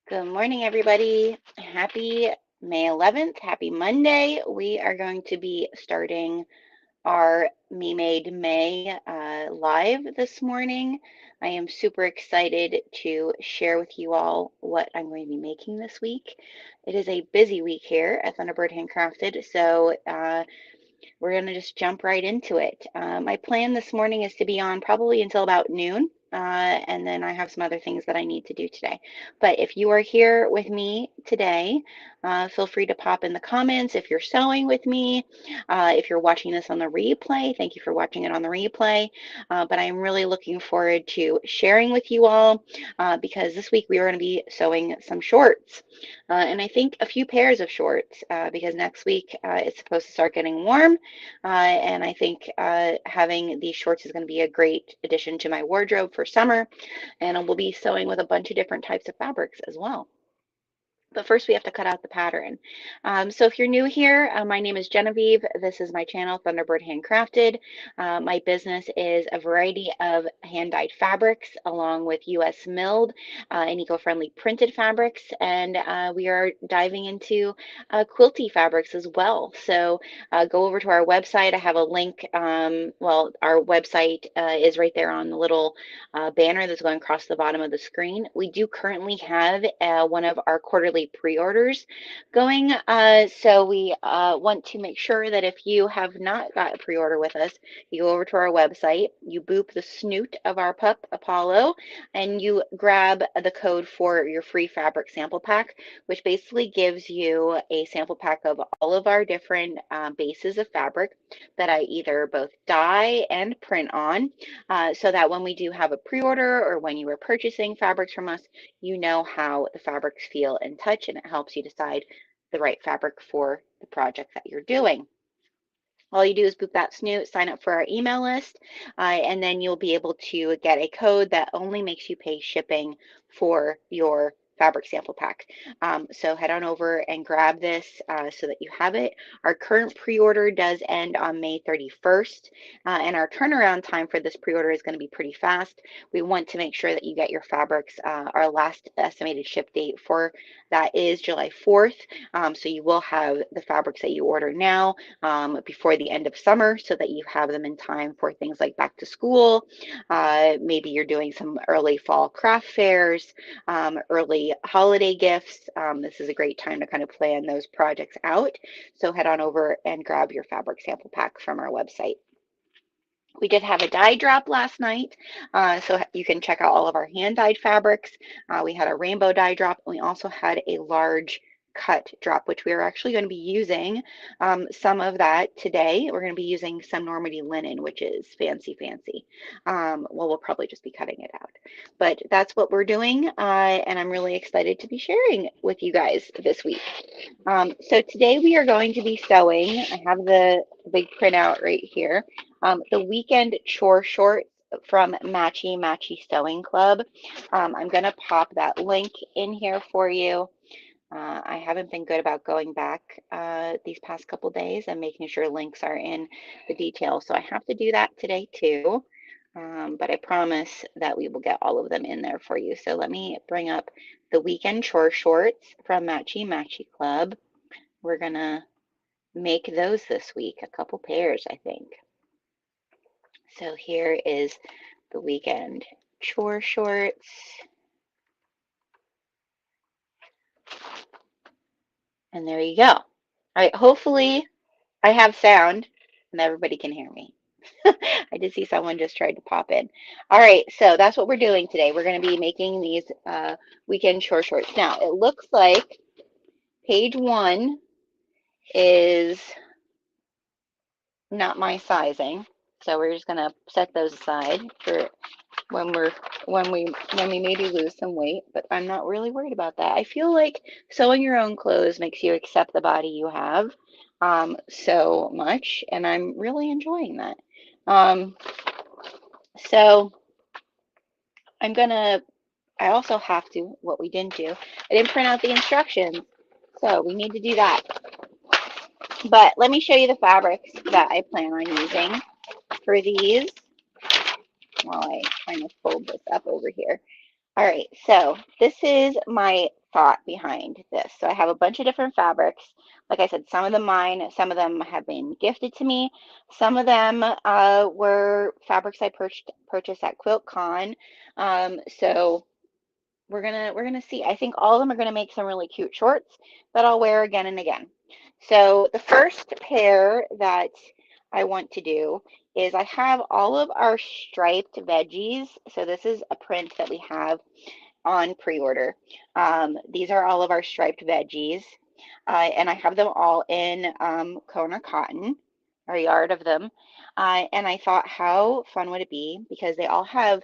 Good morning, everybody. Happy May 11th. Happy Monday. We are going to be starting our Me Made May live this morning. I am super excited to share with you all what I'm going to be making this week. It is a busy week here at Thunderbird Handcrafted, so we're going to just jump right into it. My plan this morning is to be on probably until about noon. And then I have some other things that I need to do today. But if you are here with me today, feel free to pop in the comments if you're sewing with me. If you're watching this on the replay, thank you for watching it on the replay. But I'm really looking forward to sharing with you all because this week we are going to be sewing some shorts. And I think a few pairs of shorts because next week it's supposed to start getting warm. And I think having these shorts is going to be a great addition to my wardrobe for summer. And I will be sewing with a bunch of different types of fabrics as well. But first, we have to cut out the pattern. So if you're new here, my name is Genevieve. This is my channel, Thunderbird Handcrafted. My business is a variety of hand-dyed fabrics, along with U.S. milled and eco-friendly printed fabrics. And we are diving into quilty fabrics as well. So go over to our website. I have a link. Well, our website is right there on the little banner that's going across the bottom of the screen. We do currently have one of our quarterly pre-orders going. So we want to make sure that if you have not got a pre-order with us, you go over to our website, you boop the snoot of our pup, Apollo, and you grab the code for your free fabric sample pack, which basically gives you a sample pack of all of our different bases of fabric that I either both dye and print on, so that when we do have a pre-order or when you are purchasing fabrics from us, you know how the fabrics feel and touch, and it helps you decide the right fabric for the project that you're doing. All you do is boop that snoot, sign up for our email list, and then you'll be able to get a code that only makes you pay shipping for your fabric sample pack. So head on over and grab this so that you have it. Our current pre-order does end on May 31st, and our turnaround time for this pre-order is going to be pretty fast. We want to make sure that you get your fabrics. Our last estimated ship date for that is July 4th, so you will have the fabrics that you order now before the end of summer so that you have them in time for things like back to school. Maybe you're doing some early fall craft fairs, early holiday gifts. This is a great time to kind of plan those projects out. So head on over and grab your fabric sample pack from our website. We did have a dye drop last night, so you can check out all of our hand dyed fabrics. We had a rainbow dye drop, and we also had a large cut drop, which we are actually going to be using some of that today. We're going to be using some Normandy linen, which is fancy, fancy. Well, we'll probably just be cutting it out. But that's what we're doing, and I'm really excited to be sharing with you guys this week. So today we are going to be sewing. I have the big printout right here. The Weekend Chore shorts from Matchy Matchy Sewing Club. I'm going to pop that link in here for you. I haven't been good about going back these past couple days and making sure links are in the details. So I have to do that today too. But I promise that we will get all of them in there for you. So let me bring up the Weekend Chore shorts from Matchy Matchy Club. We're going to make those this week, a couple pairs, I think. So here is the Weekend Chore shorts. And there you go. All right, hopefully I have sound and everybody can hear me. I did see someone just tried to pop in. All right, so that's what we're doing today. We're going to be making these Weekend Chore shorts. Now, it looks like page 1 is not my sizing, so we're just going to set those aside for when we maybe lose some weight, but I'm not really worried about that. I feel like sewing your own clothes makes you accept the body you have so much, and I'm really enjoying that. So I also have to, what we didn't do, I didn't print out the instructions, so we need to do that. But let me show you the fabrics that I plan on using for these while I kind of fold this up over here. All right, so this is my thought behind this. So I have a bunch of different fabrics. Like I said, some of them mine, some of them have been gifted to me. Some of them were fabrics I purchased at QuiltCon. So we're gonna see. I think all of them are gonna make some really cute shorts that I'll wear again and again. So the first pair that I want to do is I have all of our striped veggies. So this is a print that we have on pre-order. These are all of our striped veggies, and I have them all in Kona cotton, or a yard of them. And I thought, how fun would it be? Because they all have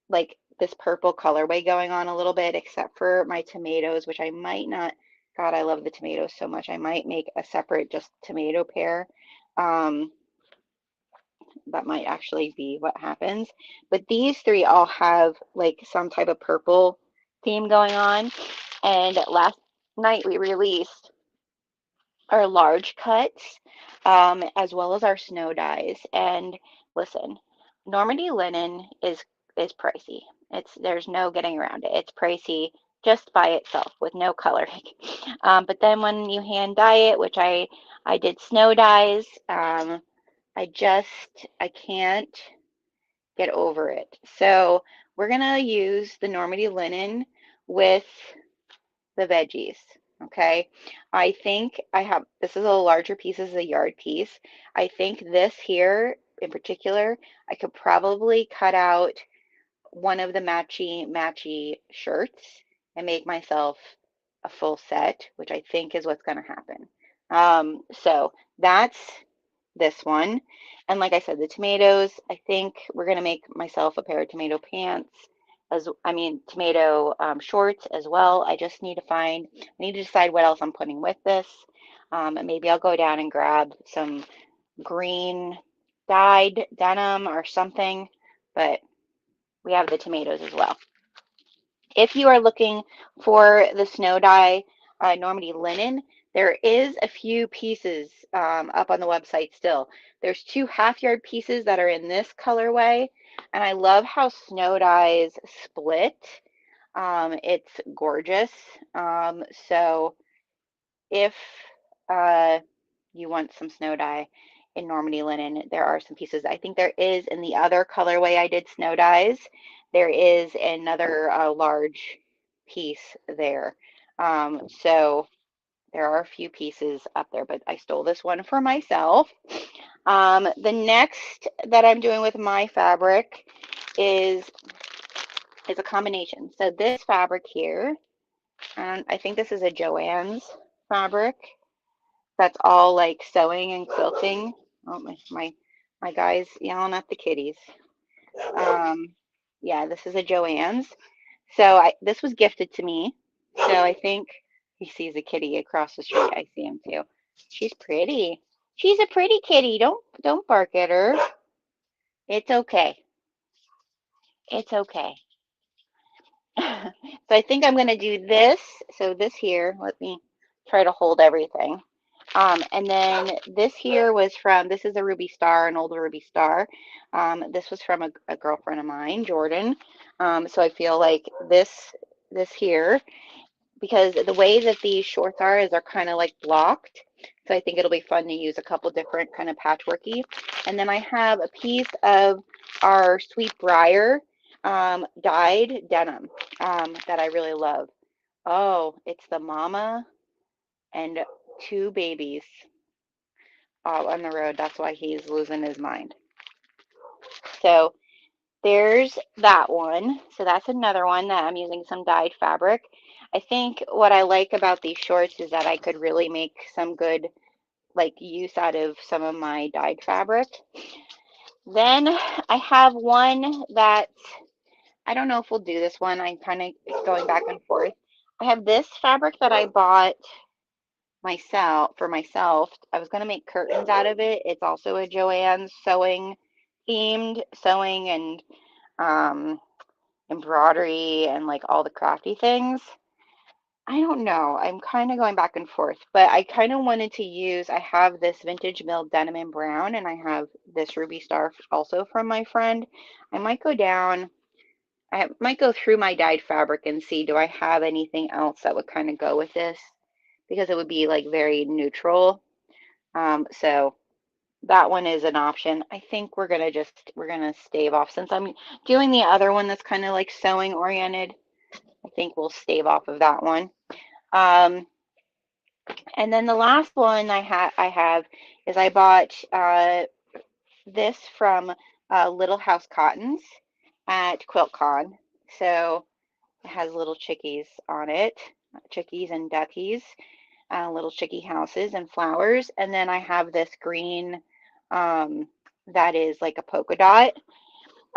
like this purple colorway going on a little bit, except for my tomatoes, which I might not. God, I love the tomatoes so much. I might make a separate just tomato pair. Um, that might actually be what happens. But these three all have like some type of purple theme going on. And last night we released our large cuts, as well as our snow dyes. And listen, Normandy linen is pricey. There's no getting around it. It's pricey just by itself with no coloring. But then when you hand dye it, which I did snow dyes, I can't get over it. So we're gonna use the Normandy linen with the veggies. Okay, I think I have, this is a larger piece, this is a yard piece. I think this here in particular, I could probably cut out one of the matchy matchy shirts and make myself a full set, which I think is what's going to happen. So that's this one. And like I said, the tomatoes, I think we're going to make myself a pair of tomato pants, tomato shorts as well. I just need to I need to decide what else I'm putting with this. And maybe I'll go down and grab some green dyed denim or something, but we have the tomatoes as well. If you are looking for the snow dye Normandy linen, there is a few pieces up on the website still. There's two half yard pieces that are in this colorway, and I love how snow dyes split. It's gorgeous. So if uh, you want some snow dye in Normandy linen, there are some pieces. I think there is in the other colorway I did snow dyes. There is another large piece there. So there are a few pieces up there, but I stole this one for myself. The next that I'm doing with my fabric is a combination. So this fabric here, and I think this is a Joann's fabric. That's all like sewing and quilting. Oh, my guy's yelling at the kitties. Um, yeah, this is a Joann's. So this was gifted to me. So I think he sees a kitty across the street. I see him too. She's pretty. She's a pretty kitty. Don't bark at her. It's okay. It's okay. So I think I'm gonna do this. So this here, let me try to hold everything. And then this here was from, this is a Ruby Star, an old Ruby Star. This was from a girlfriend of mine, Jordan. So I feel like this here, because the way that these shorts are is they're kind of like blocked. So I think it'll be fun to use a couple different kind of patchworky. And then I have a piece of our Sweet Briar dyed denim that I really love. Oh, it's the mama and two babies all on the road. That's why he's losing his mind. So there's that one. So that's another one that I'm using some dyed fabric. I think what I like about these shorts is that I could really make some good like use out of some of my dyed fabric. Then I have one that I don't know if we'll do this one. I'm kind of going back and forth. I have this fabric that I bought myself. I was going to make curtains out of it. It's also a Joann's sewing themed sewing and um, embroidery and like all the crafty things. I don't know. I'm kind of going back and forth, but I kind of wanted to use, I have this vintage mill denim in brown and I have this Ruby Star also from my friend. I might go down. I might go through my dyed fabric and see, do I have anything else that would kind of go with this? Because it would be like very neutral. So that one is an option. I think we're gonna stave off since I'm doing the other one that's kind of like sewing oriented. I think we'll stave off of that one. Um, and then the last one I have is I bought this from Little House Cottons at QuiltCon. So it has little chickies on it, chickies and duckies, little chickie houses and flowers. And then I have this green that is like a polka dot.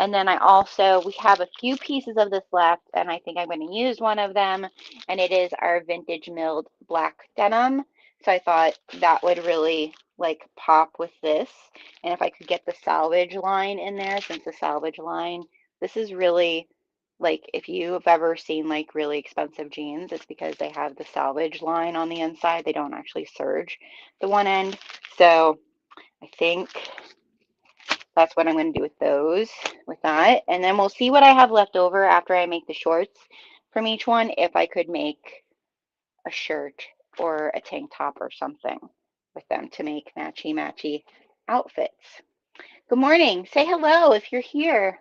And then we have a few pieces of this left, and I think I'm going to use one of them, and it is our vintage milled black denim. So I thought that would really like pop with this. And if I could get the salvage line in there, since the salvage line, this is really like if you've ever seen like really expensive jeans, it's because they have the salvage line on the inside. They don't actually serge the one end. So I think that's what I'm going to do with those, with that. And then we'll see what I have left over after I make the shorts from each one, if I could make a shirt or a tank top or something with them to make matchy matchy outfits. Good morning. Say hello if you're here.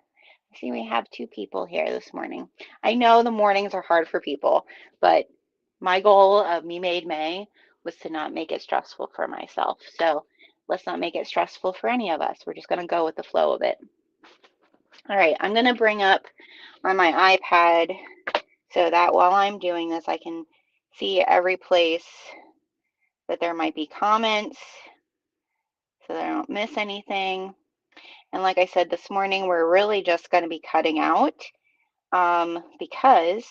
I see we have two people here this morning. I know the mornings are hard for people, but my goal of Me Made May was to not make it stressful for myself. So let's not make it stressful for any of us. We're just going to go with the flow of it. All right, I'm going to bring up on my iPad so that while I'm doing this, I can see every place that there might be comments so that I don't miss anything. And like I said this morning, we're really just going to be cutting out because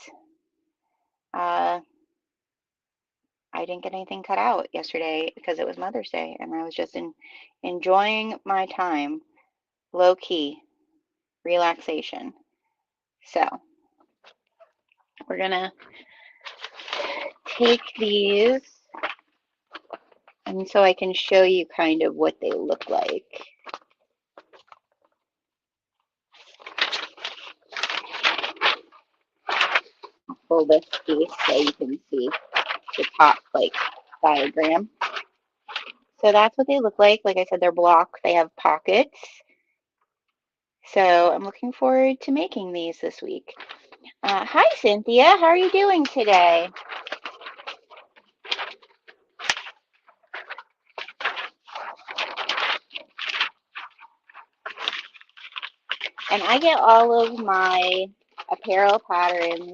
I didn't get anything cut out yesterday because it was Mother's Day and I was just enjoying my time, low key, relaxation. So we're going to take these and so I can show you kind of what they look like. I'll pull this piece so you can see the top like diagram. So that's what they look like. Like I said, they're block. They have pockets. So I'm looking forward to making these this week. Hi, Cynthia. How are you doing today? And I get all of my apparel patterns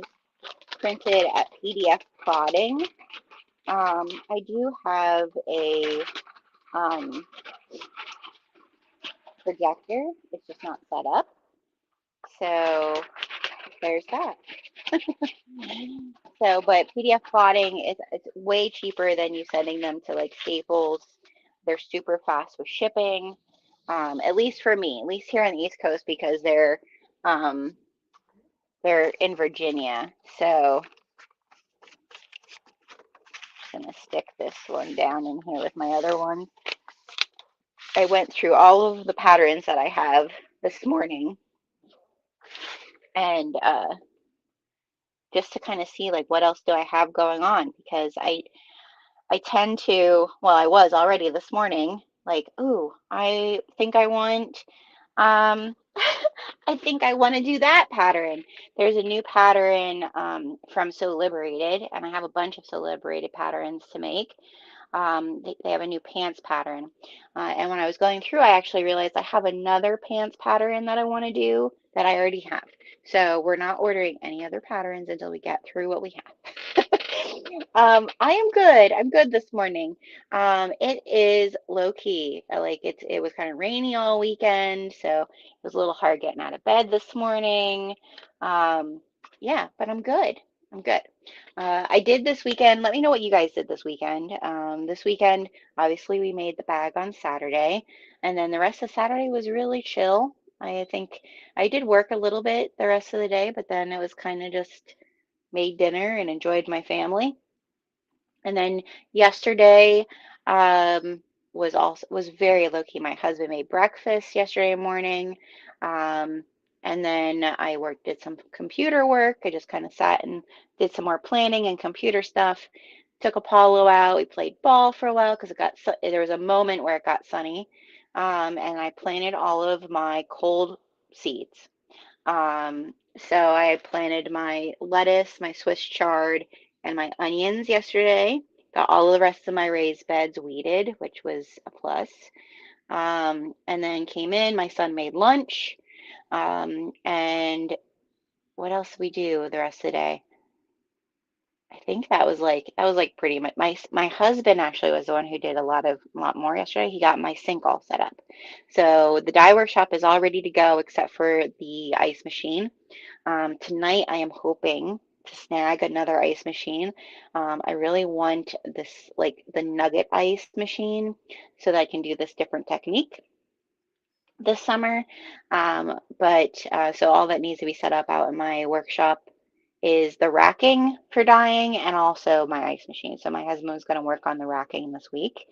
printed at PDF plotting. I do have a projector. It's just not set up. So there's that. So, but PDF plotting is it's way cheaper than you sending them to like Staples. They're super fast with shipping. At least for me, at least here on the East Coast because um, they're in Virginia. So I'm gonna stick this one down in here with my other one. I went through all of the patterns that I have this morning and just to kind of see like what else do I have going on because I tend to, well, I was already this morning, like, ooh, I think I want, um, I think I want to do that pattern. There's a new pattern from So Liberated, and I have a bunch of So Liberated patterns to make. They have a new pants pattern. And when I was going through, I actually realized I have another pants pattern that I want to do that I already have. So we're not ordering any other patterns until we get through what we have. I am good. I'm good this morning. It is low key. It was kind of rainy all weekend, so it was a little hard getting out of bed this morning. Um, yeah, but I'm good. I'm good. I did this weekend. Let me know what you guys did this weekend. This weekend, obviously, we made the bag on Saturday, and then the rest of Saturday was really chill. I think I did work a little bit the rest of the day, but then it was kind of just made dinner and enjoyed my family. And then yesterday was very low key. My husband made breakfast yesterday morning. Um, And then I did some computer work. I just kind of sat and did some more planning and computer stuff. Took Apollo out. We played ball for a while because there was a moment where it got sunny. And I planted all of my cold seeds. So I planted my lettuce, my Swiss chard, and my onions yesterday. Got all of the rest of my raised beds weeded, which was a plus. And then came in, my son made lunch. And what else did we do the rest of the day? I think that was like pretty much my husband actually was the one who did a lot more yesterday. He got my sink all set up. So the dye workshop is all ready to go except for the ice machine. Tonight I am hoping to snag another ice machine. I really want this like the nugget ice machine so that I can do this different technique this summer. But so all that needs to be set up out in my workshop is the racking for dyeing and also my ice machine. So my husband's going to work on the racking this week.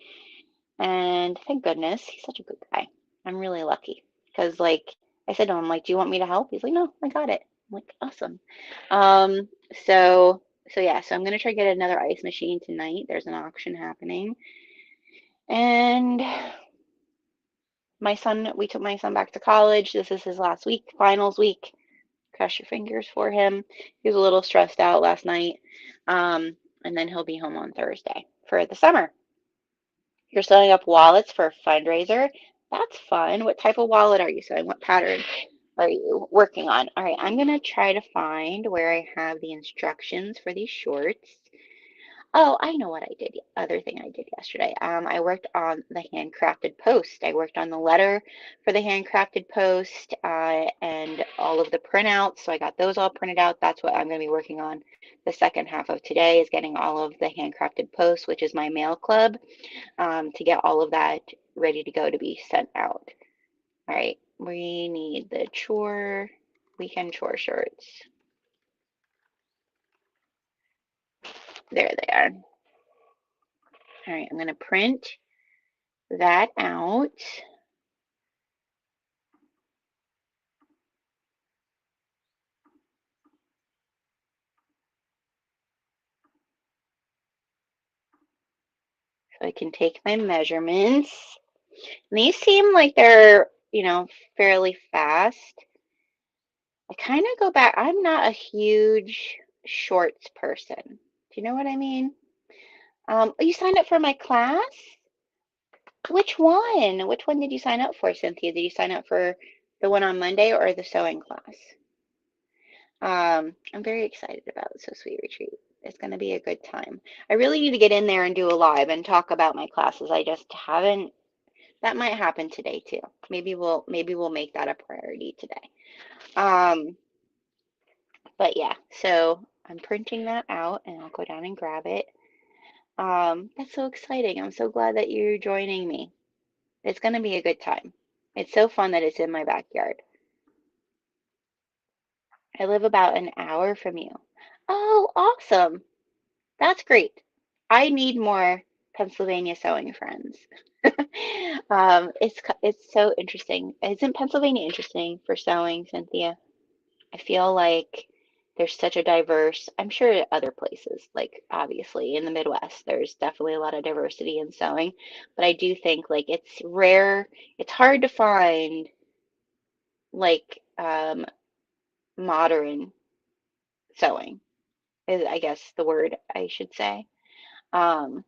And thank goodness, he's such a good guy. I'm really lucky because like I said to him, like, do you want me to help? He's like, no, I got it. I'm like, awesome. Um, so yeah, so I'm gonna try to get another ice machine tonight. There's an auction happening. And we took my son back to college. This is his last week, finals week. Cross your fingers for him. He was a little stressed out last night. Um, and then he'll be home on Thursday for the summer. You're setting up wallets for a fundraiser. That's fun. What type of wallet are you setting? What pattern are you working on? All right, I'm gonna try to find where I have the instructions for these shorts. Oh, I know what I did. Other thing I did yesterday. I worked on the handcrafted post. I worked on the letter for the handcrafted post and all of the printouts. So I got those all printed out. That's what I'm going to be working on the second half of today is getting all of the handcrafted posts, which is my mail club, to get all of that ready to go to be sent out. All right, we need the weekend chore shirts. There they are. All right, I'm going to print that out. So I can take my measurements. And these seem like they're, fairly fast. I kind of go back. I'm not a huge shorts person. Do you know what I mean? You signed up for my class? Which one? Which one did you sign up for, Cynthia? Did you sign up for the one on Monday or the sewing class? I'm very excited about So Sweet Retreat. It's going to be a good time. I really need to get in there and do a live and talk about my classes. I just haven't. That might happen today too. Maybe we'll make that a priority today. Um, but yeah, so I'm printing that out and I'll go down and grab it. That's so exciting. I'm so glad that you're joining me. It's going to be a good time. It's so fun that it's in my backyard. I live about an hour from you. Oh, awesome. That's great. I need more Pennsylvania sewing friends. It's so interesting. Isn't Pennsylvania interesting for sewing, Cynthia? I feel like there's such a diverse, I'm sure other places, like obviously in the Midwest, there's definitely a lot of diversity in sewing, but I do think like it's rare, it's hard to find like modern sewing is I guess the word I should say. Um,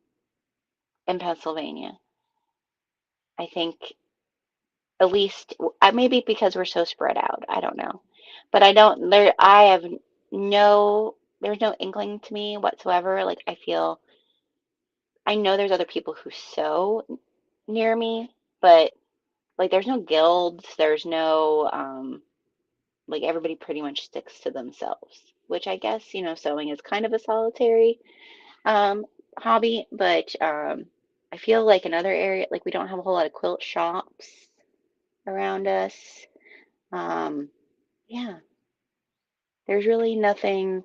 in Pennsylvania. I think at least maybe because we're so spread out. I don't know. But I have there's no inkling to me whatsoever. Like I know there's other people who sew near me, but like there's no guilds, there's no like everybody pretty much sticks to themselves, which I guess, sewing is kind of a solitary um hobby, but I feel like another area like we don't have a whole lot of quilt shops around us. Um, yeah, there's really nothing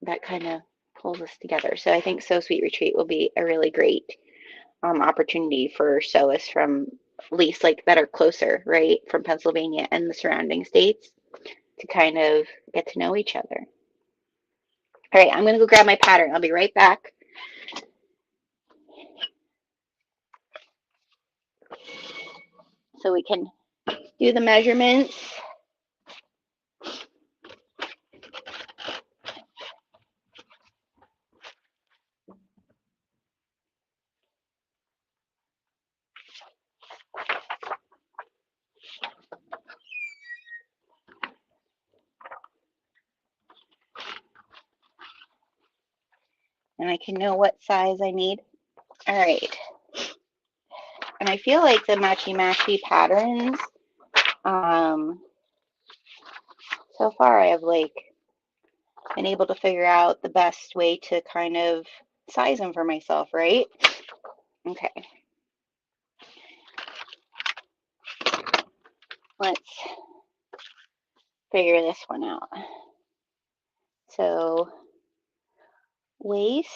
that kind of pulls us together. So I think So Sweet Retreat will be a really great opportunity for sewists from at least like that are closer, right, from Pennsylvania and the surrounding states to kind of get to know each other. All right, I'm going to go grab my pattern. I'll be right back. So we can do the measurements. And I can know what size I need. All right. And I feel like the Matchy Matchy patterns, so far I have like been able to figure out the best way to kind of size them for myself, right? Okay. Let's figure this one out. So waist,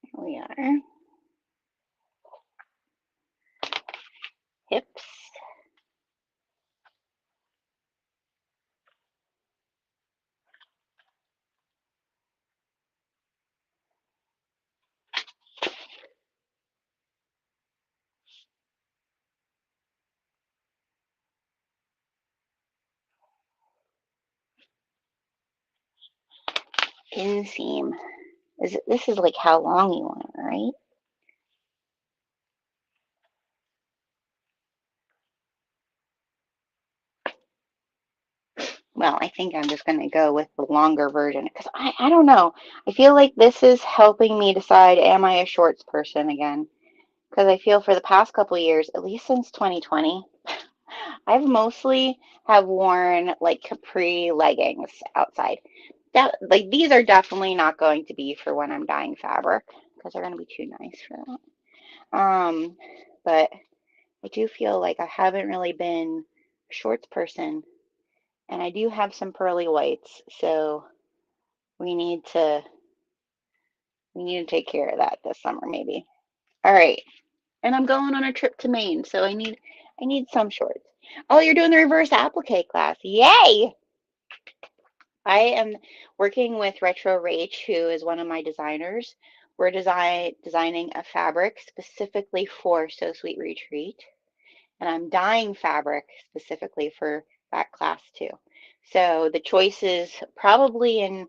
here we are. Hips, inseam. This is like how long you want it, right? Well, I think I'm just going to go with the longer version because I don't know. I feel like this is helping me decide, am I a shorts person again? Because I feel for the past couple of years, at least since 2020, I've mostly have worn like capri leggings outside. That like these are definitely not going to be for when I'm dyeing fabric because they're going to be too nice for that. But I do feel like I haven't really been a shorts person, and I do have some pearly whites, so we need to take care of that this summer maybe. All right. And I'm going on a trip to Maine, so I need some shorts. Oh, you're doing the reverse applique class. Yay! I am working with Retro Rach, who is one of my designers. We're designing a fabric specifically for So Sweet Retreat, and I'm dyeing fabric specifically for that class too. So the choice is probably in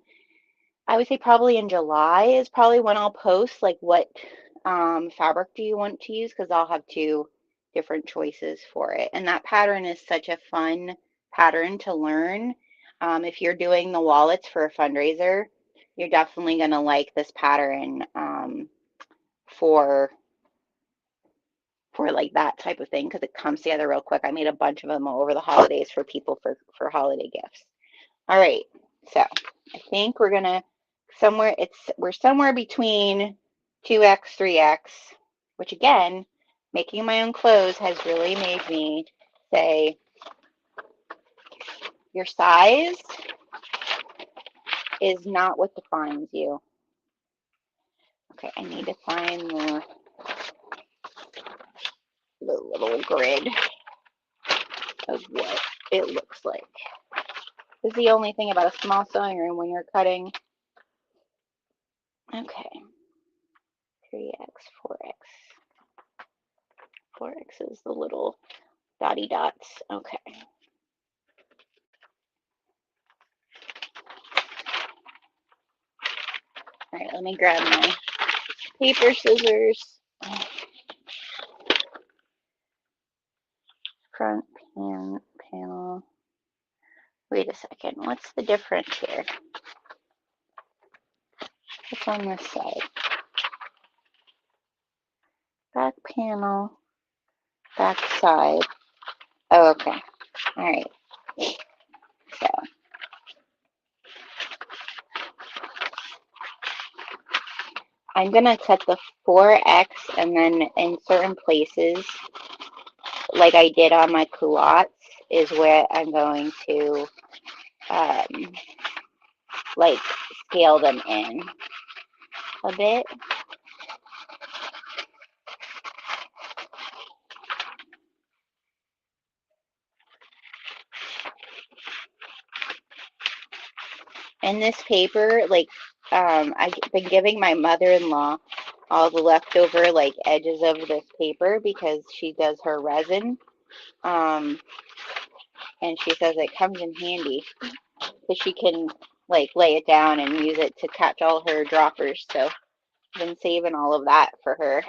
I would say probably in July is probably when I'll post like what fabric do you want to use because I'll have two different choices for it. And that pattern is such a fun pattern to learn. If you're doing the wallets for a fundraiser, you're definitely going to like this pattern for like that type of thing because it comes together real quick. I made a bunch of them over the holidays for people for holiday gifts. All right, so I think we're gonna we're somewhere between 2x, 3x, which again, making my own clothes has really made me say your size is not what defines you. Okay, I need to find the little grid of what it looks like. This is the only thing about a small sewing room when you're cutting. Okay, 3x, 4x. 4x is the little dotty dots. Okay. All right, let me grab my paper, scissors, front panel. Wait a second, what's the difference here? What's on this side? Back panel, back side. Oh, okay. All right. So I'm gonna cut the 4X and then in certain places, like I did on my culottes, is where I'm going to um, like scale them in a bit. And this paper, like, I've been giving my mother-in-law all the leftover, like, edges of this paper because she does her resin. Um, and she says it comes in handy because she can, like, lay it down and use it to catch all her droppers. So I've been saving all of that for her.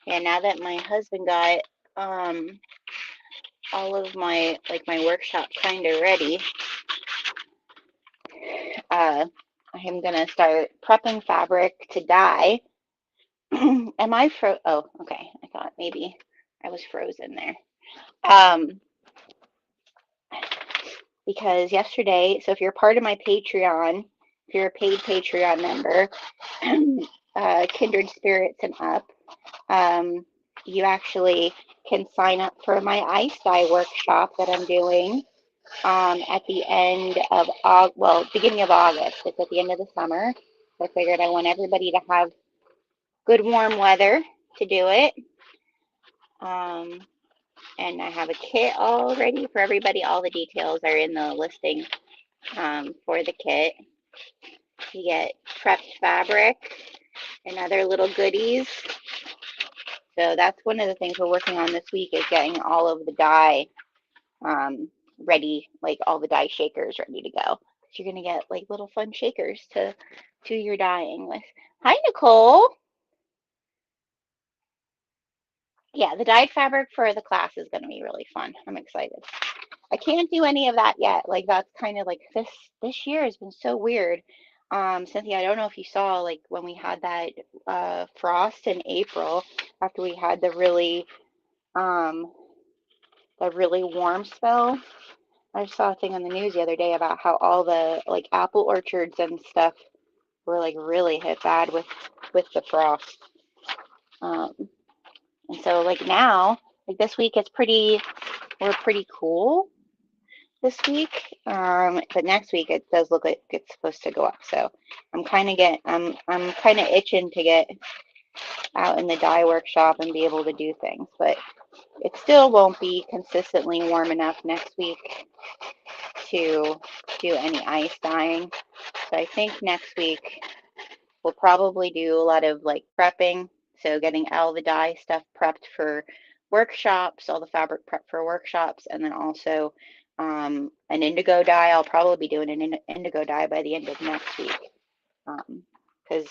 And now that my husband got um, all of my, like, my workshop kind of ready, I'm gonna start prepping fabric to dye. Am I oh, okay. I thought maybe I was frozen there. Um, because yesterday, so if you're part of my Patreon, if you're a paid Patreon member, Kindred Spirits and up, um, you actually can sign up for my ice dye workshop that I'm doing at the end of well, beginning of August. It's at the end of the summer. So I figured I want everybody to have good warm weather to do it. Um, and I have a kit all ready for everybody. All the details are in the listing for the kit. You get prepped fabric and other little goodies. So that's one of the things we're working on this week is getting all of the dye ready, like all the dye shakers ready to go. You're gonna get like little fun shakers to do your dyeing with. Hi, Nicole. Yeah, the dyed fabric for the class is gonna be really fun. I'm excited. I can't do any of that yet. Like that's kind of like this year has been so weird. Cynthia, I don't know if you saw like when we had that frost in April after we had um the really warm spell. I saw a thing on the news the other day about how all the like apple orchards and stuff were like really hit bad with the frost. Um, and so like now, like this week we're pretty cool this week. But next week it does look like it's supposed to go up. So I'm kind of itching to get out in the dye workshop and be able to do things, but it still won't be consistently warm enough next week to do any ice dyeing. So I think next week we'll probably do a lot of like prepping. So getting all the dye stuff prepped for workshops, all the fabric prep for workshops, and then also an indigo dye. I'll probably be doing an indigo dye by the end of next week because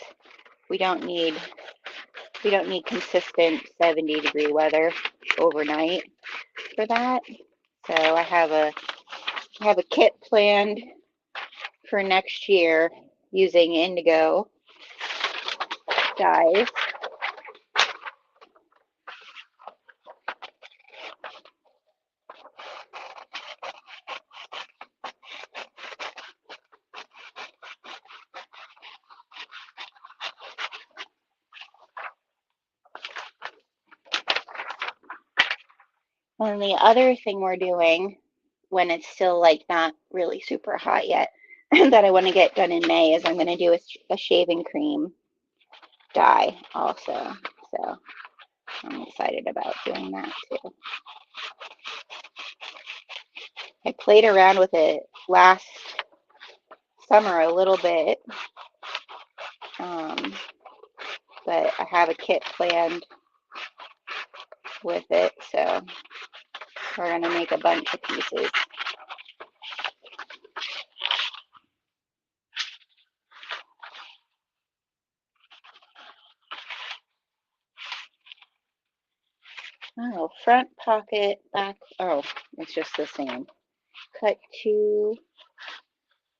we don't need we don't need consistent 70-degree weather overnight for that. So I have a kit planned for next year using indigo dyes. And the other thing we're doing when it's still like not really super hot yet that I want to get done in May is I'm going to do a shaving cream dye also. So I'm excited about doing that too. I played around with it last summer a little bit, um, but I have a kit planned with it, so we're going to make a bunch of pieces. Oh, front pocket, back, oh, it's just the same. Cut two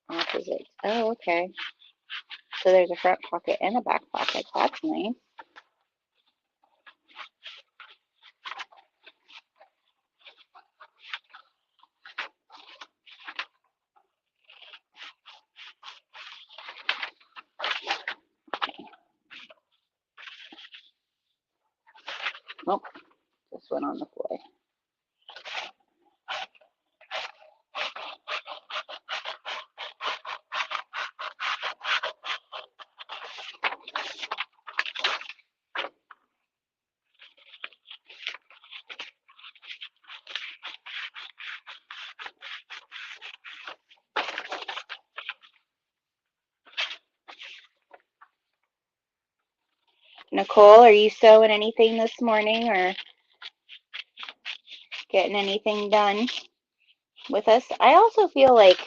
opposites. Oh, okay. So there's a front pocket and a back pocket. That's nice. just went on the floor. Nicole, are you sewing anything this morning or getting anything done with us? I also feel like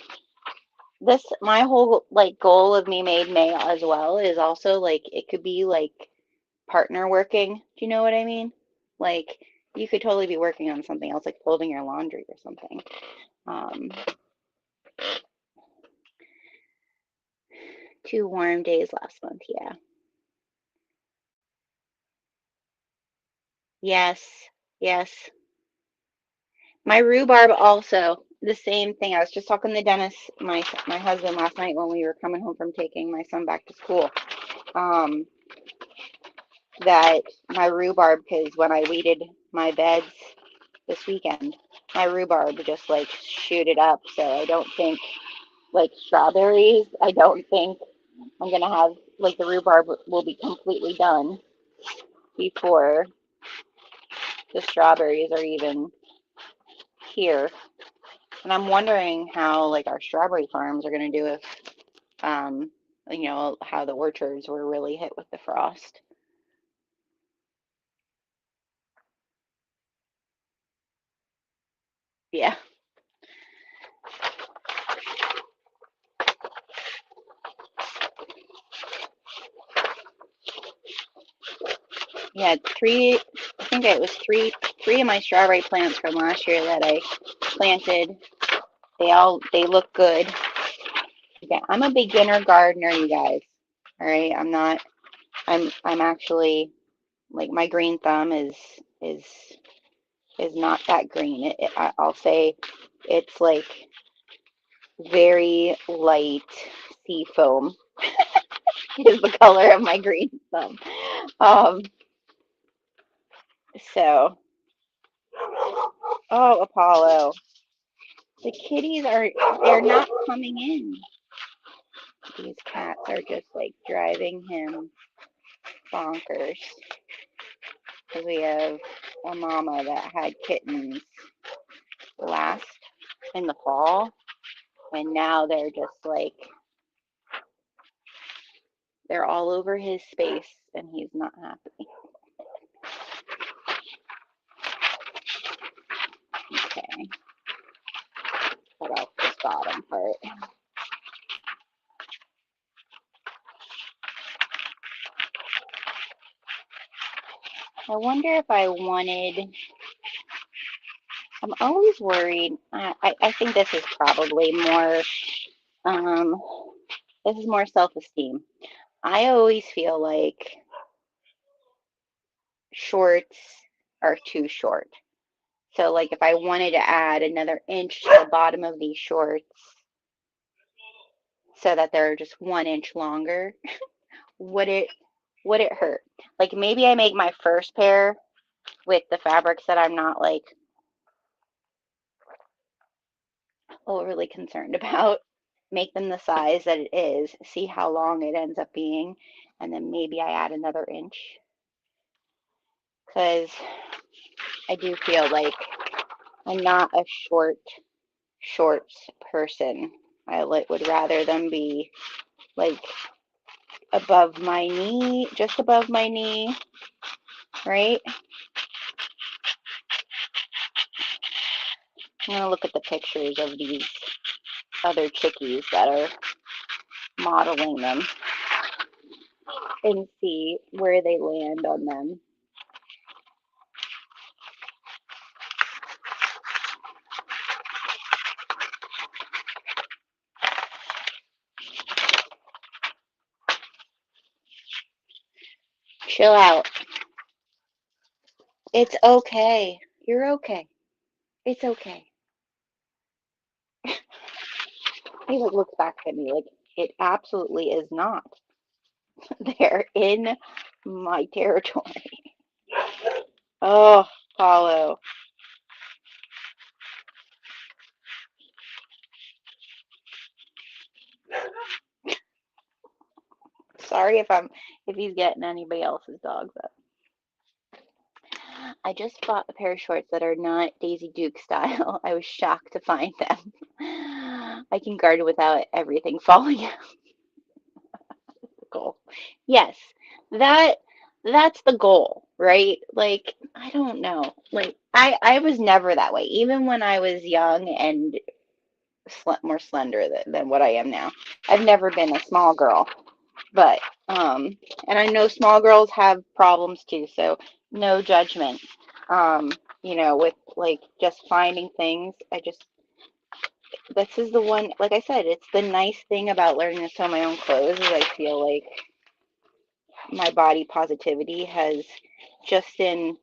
this, my whole like goal of Me Made May as well is also like it could be like partner working. Do you know what I mean? Like you could totally be working on something else, like folding your laundry or something. Um, 2 warm days last month, yeah. Yes, yes. My rhubarb also, the same thing. I was just talking to Dennis, my husband, last night when we were coming home from taking my son back to school. Um, that my rhubarb, because when I weeded my beds this weekend, my rhubarb just like shooted up. So I don't think like strawberries, I don't think I'm gonna have like the rhubarb will be completely done before the strawberries are even here. And I'm wondering how like our strawberry farms are gonna do if um how the orchards were really hit with the frost. Yeah. Yeah, I think it was three of my strawberry plants from last year that I planted. They look good. Yeah, I'm a beginner gardener, you guys. All right, I'm actually like my green thumb is is not that green. I'll say it's like very light sea foam is the color of my green thumb. Um, so, oh, Apollo, the kitties they're not coming in. These cats are just like driving him bonkers. Because we have a mama that had kittens last in the fall, and now they're just like they're all over his space, and he's not happy. Okay, cut off this bottom part. I wonder if I wanted. I'm always worried. I think this is probably more. Um, this is more self-esteem. I always feel like shorts are too short. So like if I wanted to add another inch to the bottom of these shorts so that they're just 1 inch longer, would it would it hurt? Like maybe I make my first pair with the fabrics that I'm not like overly concerned about, make them the size that it is, see how long it ends up being, and then maybe I add another inch. Because I do feel like I'm not a shorts person. I would rather them be like above my knee, just above my knee, right? I'm gonna look at the pictures of these other chickies that are modeling them and see where they land on them. Chill out. It's okay. You're okay. It's okay. He like looks back at me like it absolutely is not. They're in my territory. Oh, follow. Sorry if he's getting anybody else's dogs up. I just bought a pair of shorts that are not Daisy Duke style. I was shocked to find them. I can garden without everything falling out. Goal. Yes, that that's the goal, right? Like, I don't know. Like, I was never that way, even when I was young and more slender than what I am now. I've never been a small girl, but and I know small girls have problems too, so no judgment. Um, with like just finding things, this is the one, like I said, it's the nice thing about learning to sew my own clothes is I feel like my body positivity has just in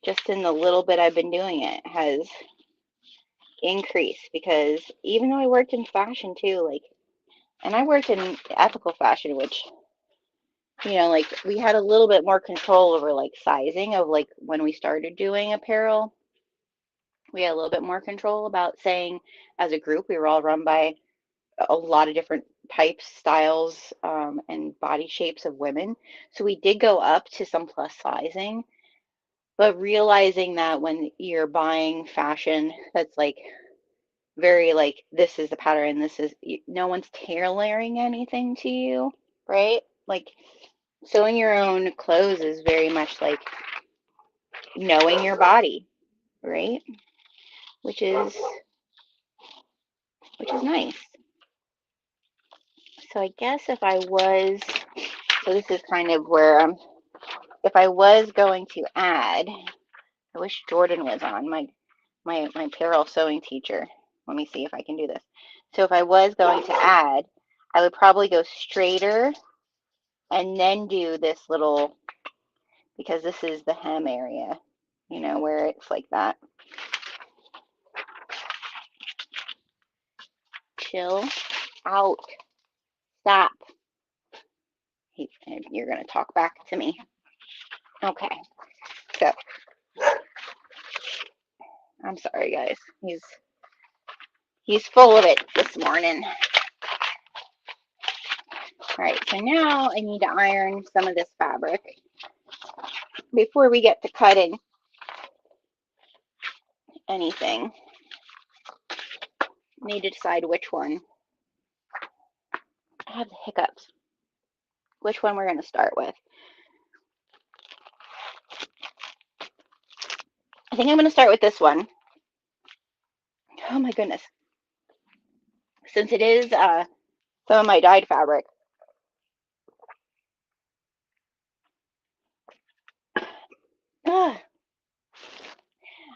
just in the little bit I've been doing it has increased because even though I worked in fashion too, like, and I worked in ethical fashion, which, like we had a little bit more control over like sizing of like when we started doing apparel, we had a little bit more control about saying as a group, we were all run by a lot of different types, styles, and body shapes of women. So we did go up to some plus sizing, but realizing that when you're buying fashion that's like very like this is the pattern, this is no one's tailoring anything to you, right? Like sewing your own clothes is very much like knowing your body, right? Which is nice. So I guess so this is kind of where if I was going to add, I wish Jordan was on my apparel sewing teacher. Let me see if I can do this. So if I was going to add, I would probably go straighter and then do this little, because this is the hem area, where it's like that. Chill out. Stop. You're going to talk back to me. Okay. So, I'm sorry, guys. He's full of it this morning. All right, so now I need to iron some of this fabric before we get to cutting anything. I need to decide which one. I have the hiccups. Which one we're going to start with. I think I'm going to start with this one. Oh my goodness. Since it is some of my dyed fabric.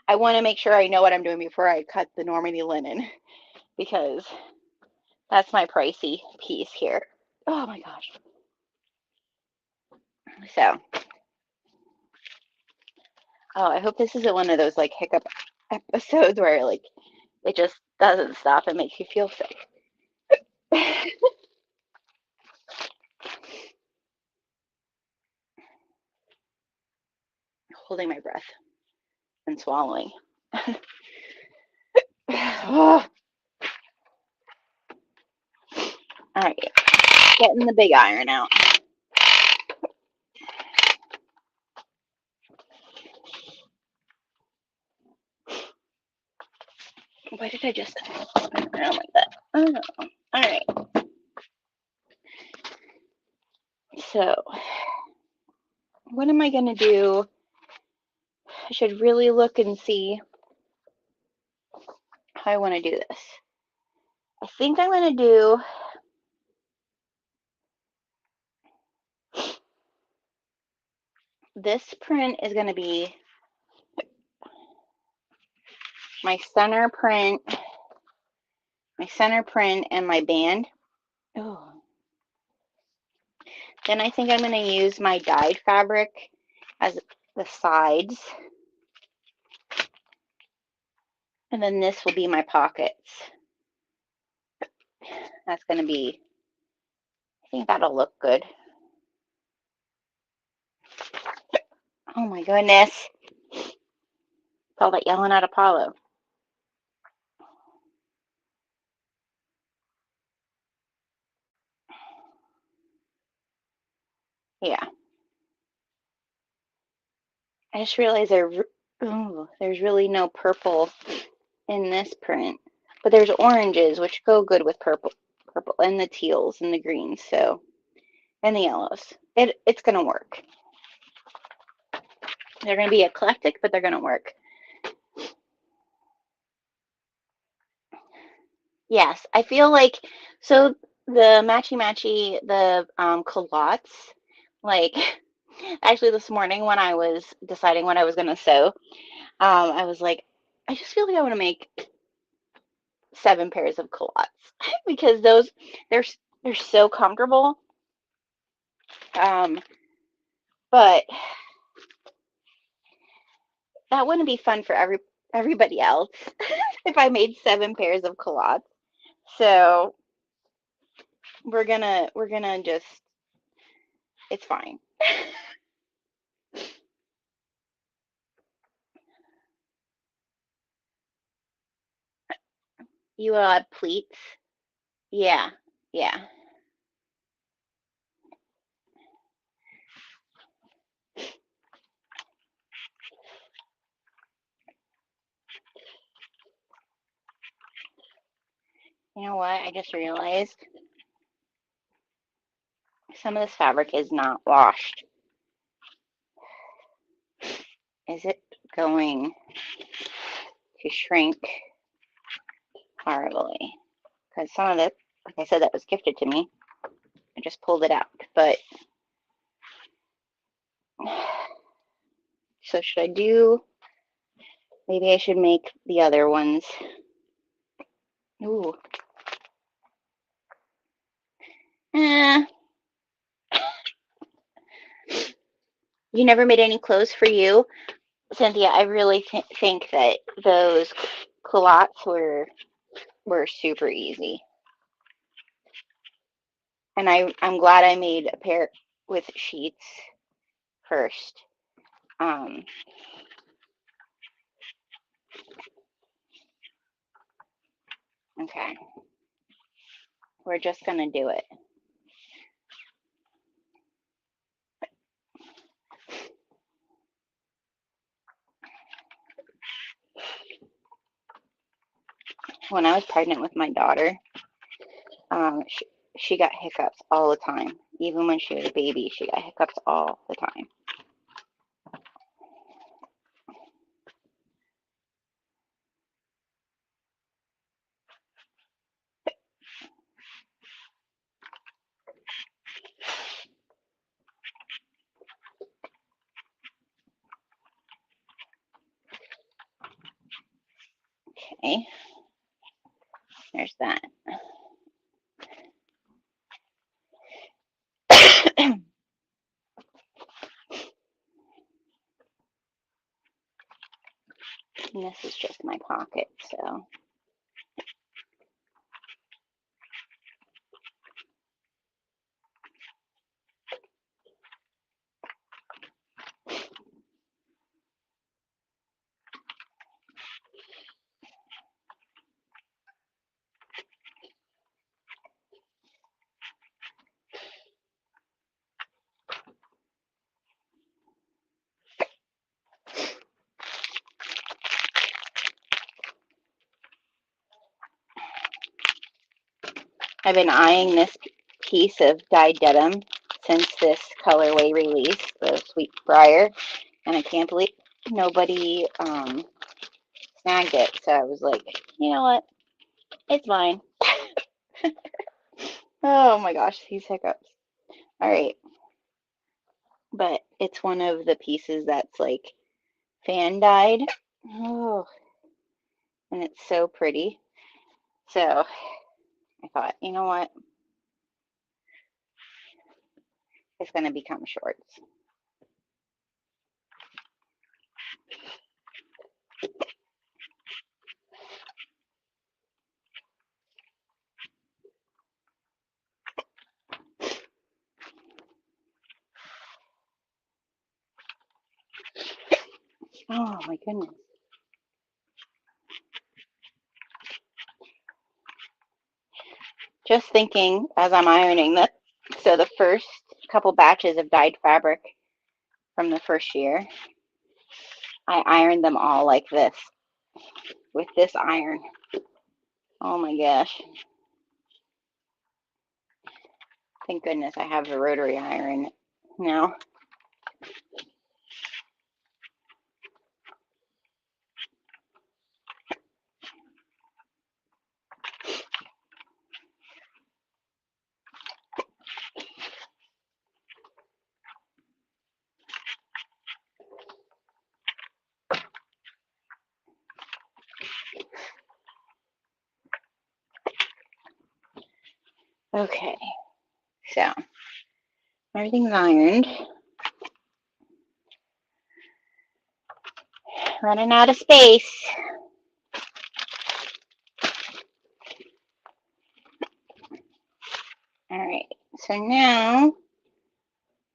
I want to make sure I know what I'm doing before I cut the Normandy linen because that's my pricey piece here. Oh my gosh. So, I hope this isn't one of those like hiccup episodes where like it just doesn't stop and makes you feel sick. Holding my breath and swallowing. Oh. All right, getting the big iron out. Why did I just spin around like that? Oh, all right. So, what am I going to do? I should really look and see how I want to do this. I think I'm going to do this print is going to be my center print and my band. Oh. Then I think I'm going to use my dyed fabric as the sides. And then this will be my pockets. That's going to be, I think that'll look good. Oh my goodness. It's all that yelling at Apollo. Yeah. I just realized there's really no purple in this print, but there's oranges which go good with purple, and the teals and the greens, so, and the yellows. It's gonna work. They're gonna be eclectic, but they're gonna work. Yes, I feel like so the matchy matchy the culottes, like actually this morning when I was deciding what I was gonna sew, I was like, I just feel like I want to make 7 pairs of culottes because they're they're so comfortable. Um, but that wouldn't be fun for everybody else if I made 7 pairs of culottes. So we're gonna just it's fine. You add pleats. Yeah, yeah. You know what? I just realized some of this fabric is not washed. Is it going to shrink horribly? Because some of it, like I said, that was gifted to me. I just pulled it out. But so should I do? Maybe I should make the other ones. Ooh. Eh, you never made any clothes for you, Cynthia. I really think that those culottes were super easy, and I'm glad I made a pair with sheets first. Um, okay, we're just gonna do it. When I was pregnant with my daughter, she got hiccups all the time. Even when she was a baby, she got hiccups all the time. Okay, there's that. And this is just my pocket, so I've been eyeing this piece of dyed denim since this colorway release, the Sweet Briar, and I can't believe nobody snagged it. So I was like, you know what? It's mine. Oh my gosh, these hiccups. All right, but it's one of the pieces that's like fan dyed. Oh, and it's so pretty. So I thought, you know what? It's going to become shorts. Oh my goodness. Just thinking as I'm ironing that, so the first couple batches of dyed fabric from the first year, I ironed them all like this with this iron. Oh my gosh. Thank goodness I have the rotary iron now. Okay, so everything's ironed. Running out of space. All right, so now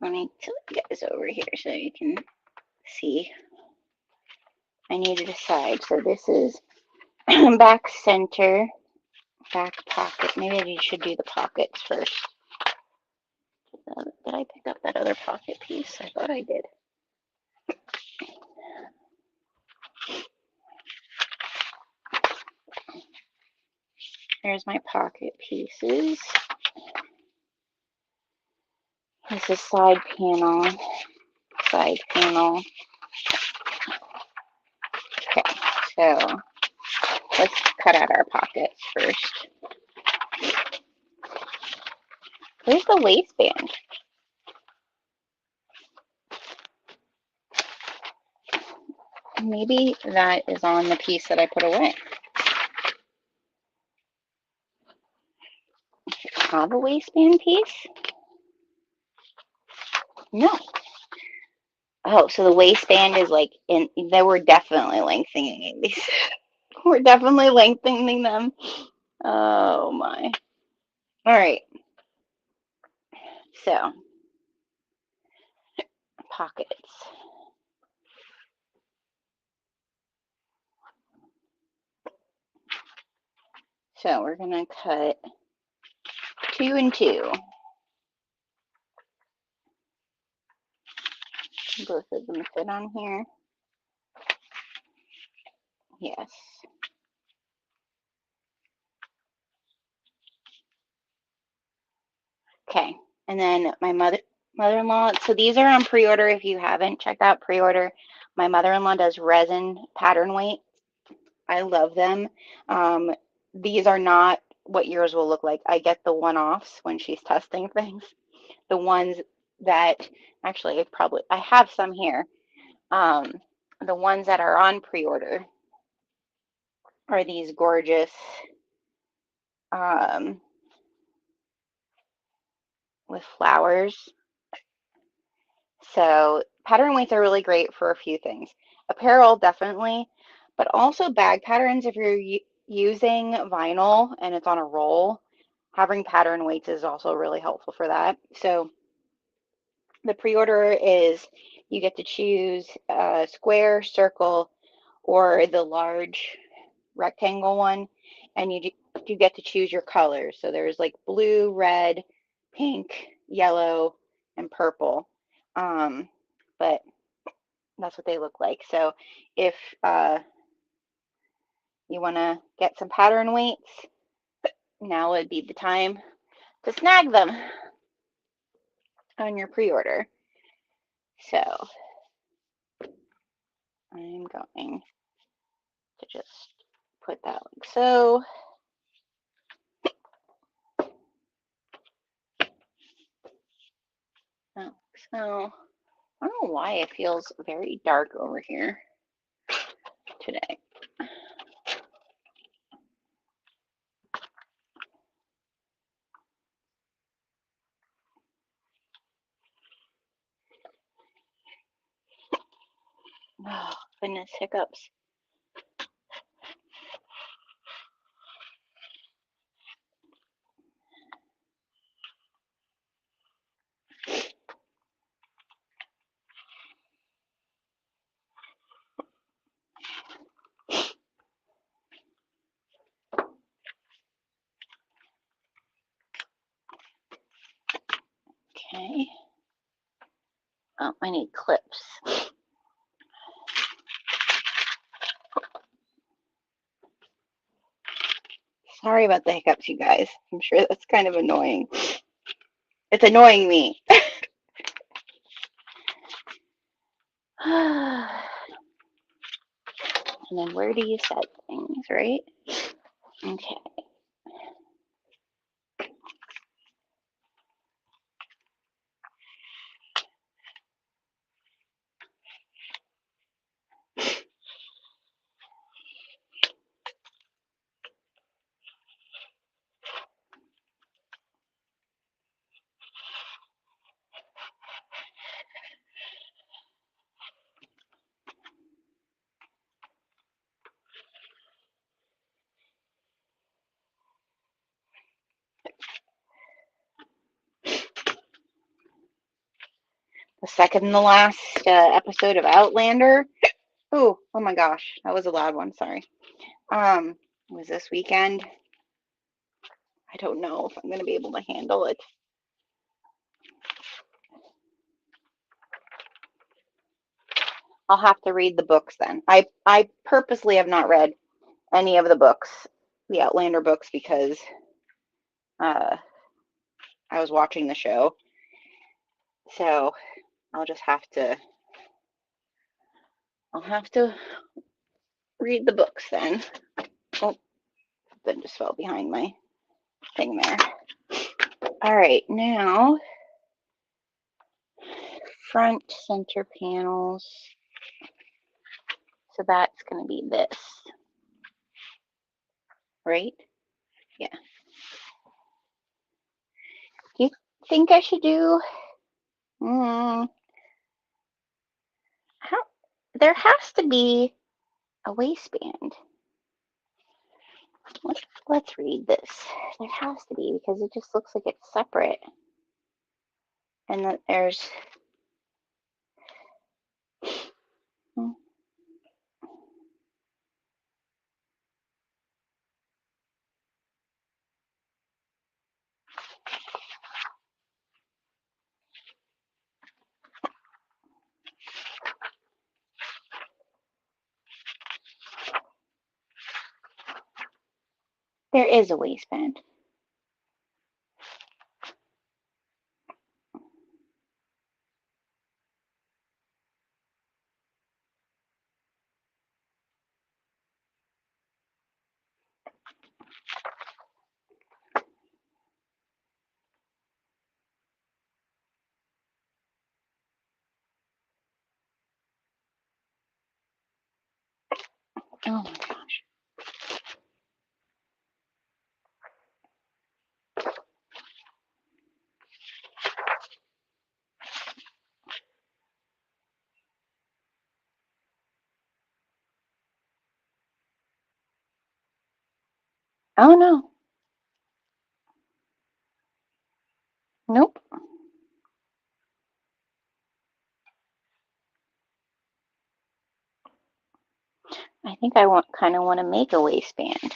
let me tilt you guys over here so you can see. I need to decide. So this is back center, back pocket. Maybe I should do the pockets first. Did I pick up that other pocket piece? I thought I did. There's my pocket pieces. This is side panel, side panel. Okay, so let's cut out our pockets first. Where's the waistband? Maybe that is on the piece that I put away. Have a waistband piece? No. Oh, so the waistband is like in, they were definitely lengthening these. We're definitely lengthening them. Oh my. All right. So, pockets. So we're going to cut 2 and 2. Both of them fit on here. Yes. Okay. And then my mother-in-law, so these are on pre-order if you haven't checked out pre-order. My mother-in-law does resin pattern weight. I love them. These are not what yours will look like. I get the one-offs when she's testing things. The ones that actually I have some here. The ones that are on pre-order are these gorgeous with flowers. So pattern weights are really great for a few things. Apparel, definitely, but also bag patterns. If you're using vinyl and it's on a roll, having pattern weights is also really helpful for that. So the pre-order is you get to choose a square, circle, or the large rectangle one, and you get to choose your colors. So there's like blue, red, pink, yellow, and purple. But that's what they look like. So if you want to get some pattern weights, now would be the time to snag them on your pre-order. So I'm going to just put that like so. Oh, so I don't know why it feels very dark over here today. Oh, goodness, hiccups. I need clips. Sorry about the hiccups, you guys. I'm sure that's kind of annoying. It's annoying me. And then where do you set things, right? Okay. The second and the last episode of Outlander. Oh my gosh, that was a loud one. Sorry. Was this weekend? I don't know if I'm going to be able to handle it. I'll have to read the books then. I purposely have not read any of the books, the Outlander books, because uh, I was watching the show. So I'll just I'll have to read the books then. Oh, then just fell behind my thing there. All right, now front center panels. So that's going to be this, right? Yeah. Do you think I should do? How, there has to be a waistband. Let's read this. There has to be because it just looks like it's separate. And that there is a waistband. Oh my gosh. Oh no. Nope. I think I kind of want to make a waistband.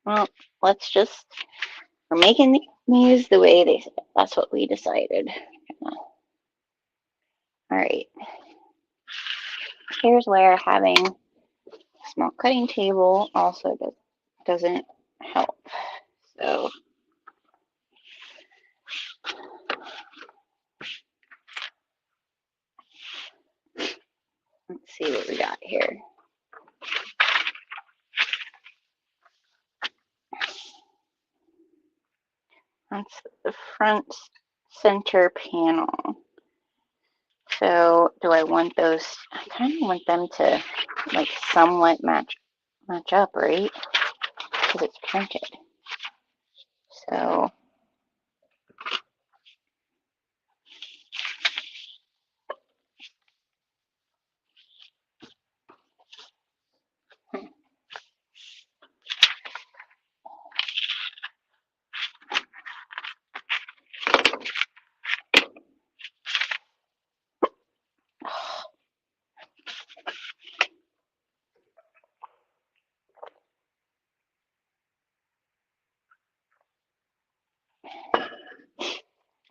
Well, we're making these the way that's what we decided. All right. Here's where having a small cutting table also doesn't help. So let's see what we got here. That's the front center panel. So do I want those? I kind of want them to like somewhat match up, right? Because it's printed. So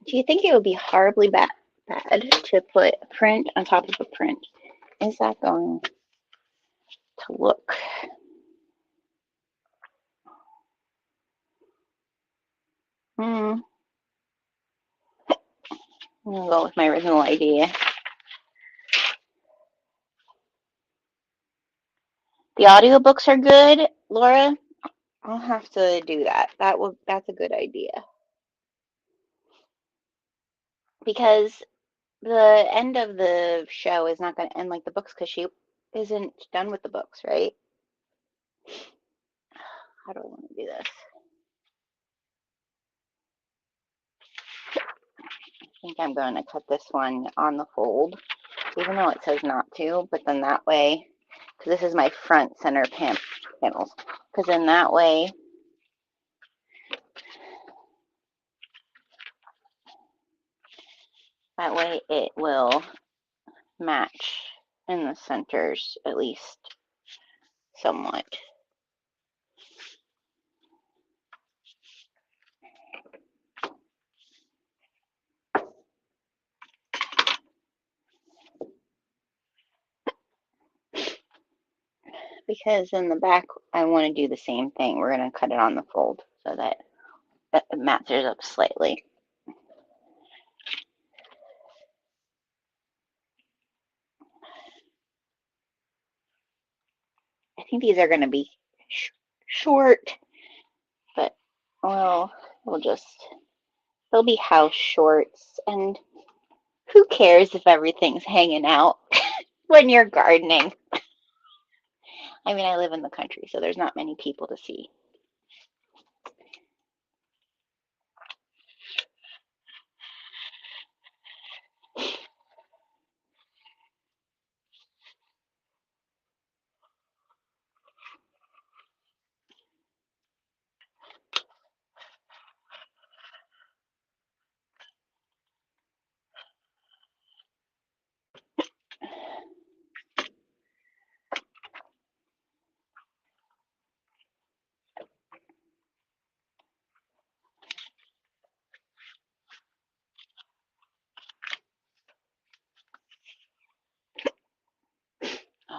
do you think it would be horribly bad? bad to put print on top of a print. Is that going to look? I'm gonna go with my original idea. The audiobooks are good, Laura. I'll have to do that. That's a good idea. Because the end of the show is not going to end like the books because she isn't done with the books, right? How do I want to do this? I think I'm going to cut this one on the fold, even though it says not to, but then that way, because this is my front center panels, because then that way, it will match in the centers, at least somewhat. Because in the back, I want to do the same thing. We're going to cut it on the fold so that it matches up slightly. I think these are going to be short, but we'll just, they'll be house shorts. And who cares if everything's hanging out when you're gardening? I mean, I live in the country, so there's not many people to see.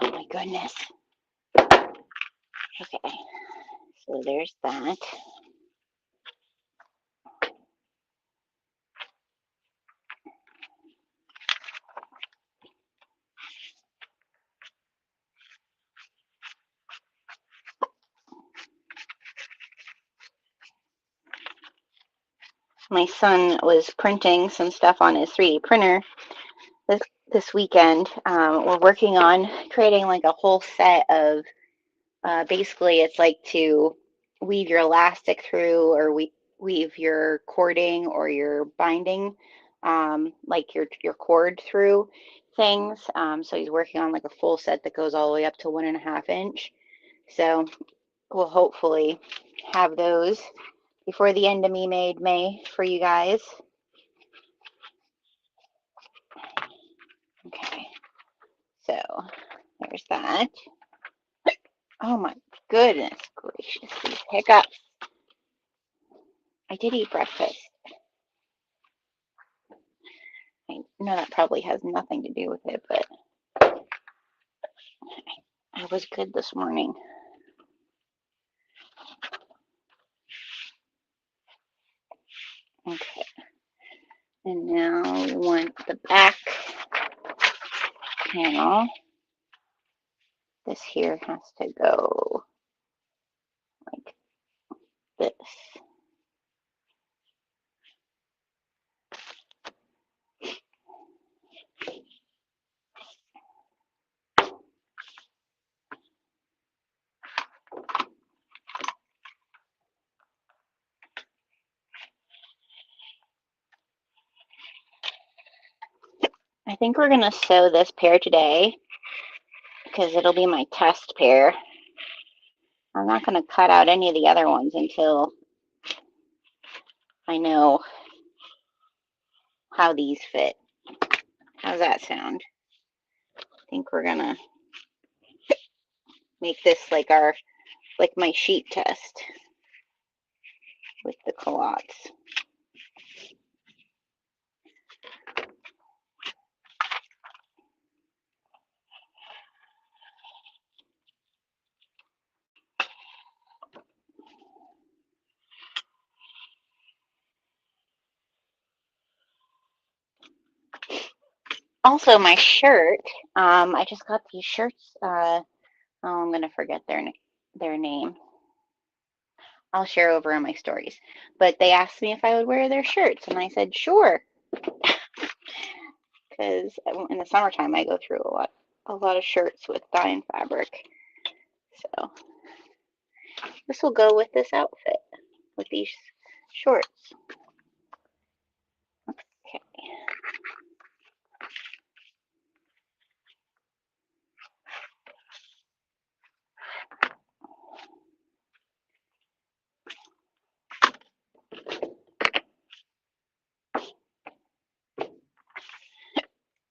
Oh my goodness. Okay, so there's that. My son was printing some stuff on his 3D printer this weekend. We're working on creating like a whole set of basically it's like to weave your elastic through or weave your cording or your binding, like your cord through things. So he's working on like a full set that goes all the way up to 1.5 inch. So we'll hopefully have those before the end of Me Made May for you guys. Okay, so there's that. Oh my goodness gracious, these hiccups. I did eat breakfast. I know that probably has nothing to do with it, but I was good this morning. Okay, and now we want the back panel. This here has to go like this. I think we're gonna sew this pair today because it'll be my test pair. I'm not gonna cut out any of the other ones until I know how these fit. How's that sound? I think we're gonna make this like my sheet test with the culottes. Also, my shirt. I just got these shirts. Oh, I'm gonna forget their name. I'll share over in my stories. But they asked me if I would wear their shirts, and I said sure, because in the summertime I go through a lot of shirts with dye and fabric. So this will go with this outfit with these shorts. Okay.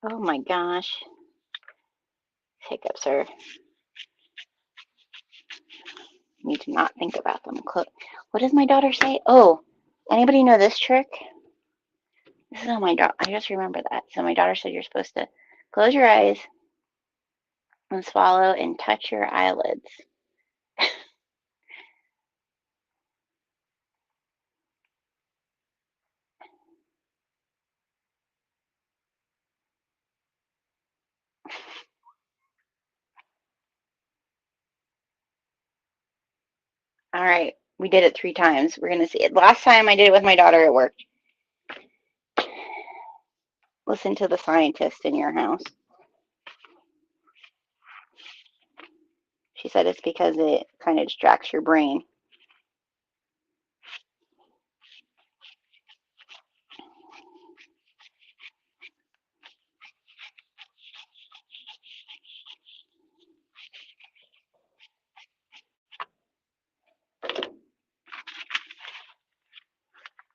Oh my gosh, hiccups are. Need to not think about them. What does my daughter say? Oh, anybody know this trick? This is how my daughter. I just remember that. So my daughter said you're supposed to close your eyes and swallow and touch your eyelids. All right, we did it 3 times. We're gonna see it. Last time I did it with my daughter, it worked. Listen to the scientist in your house. She said it's because it kind of distracts your brain.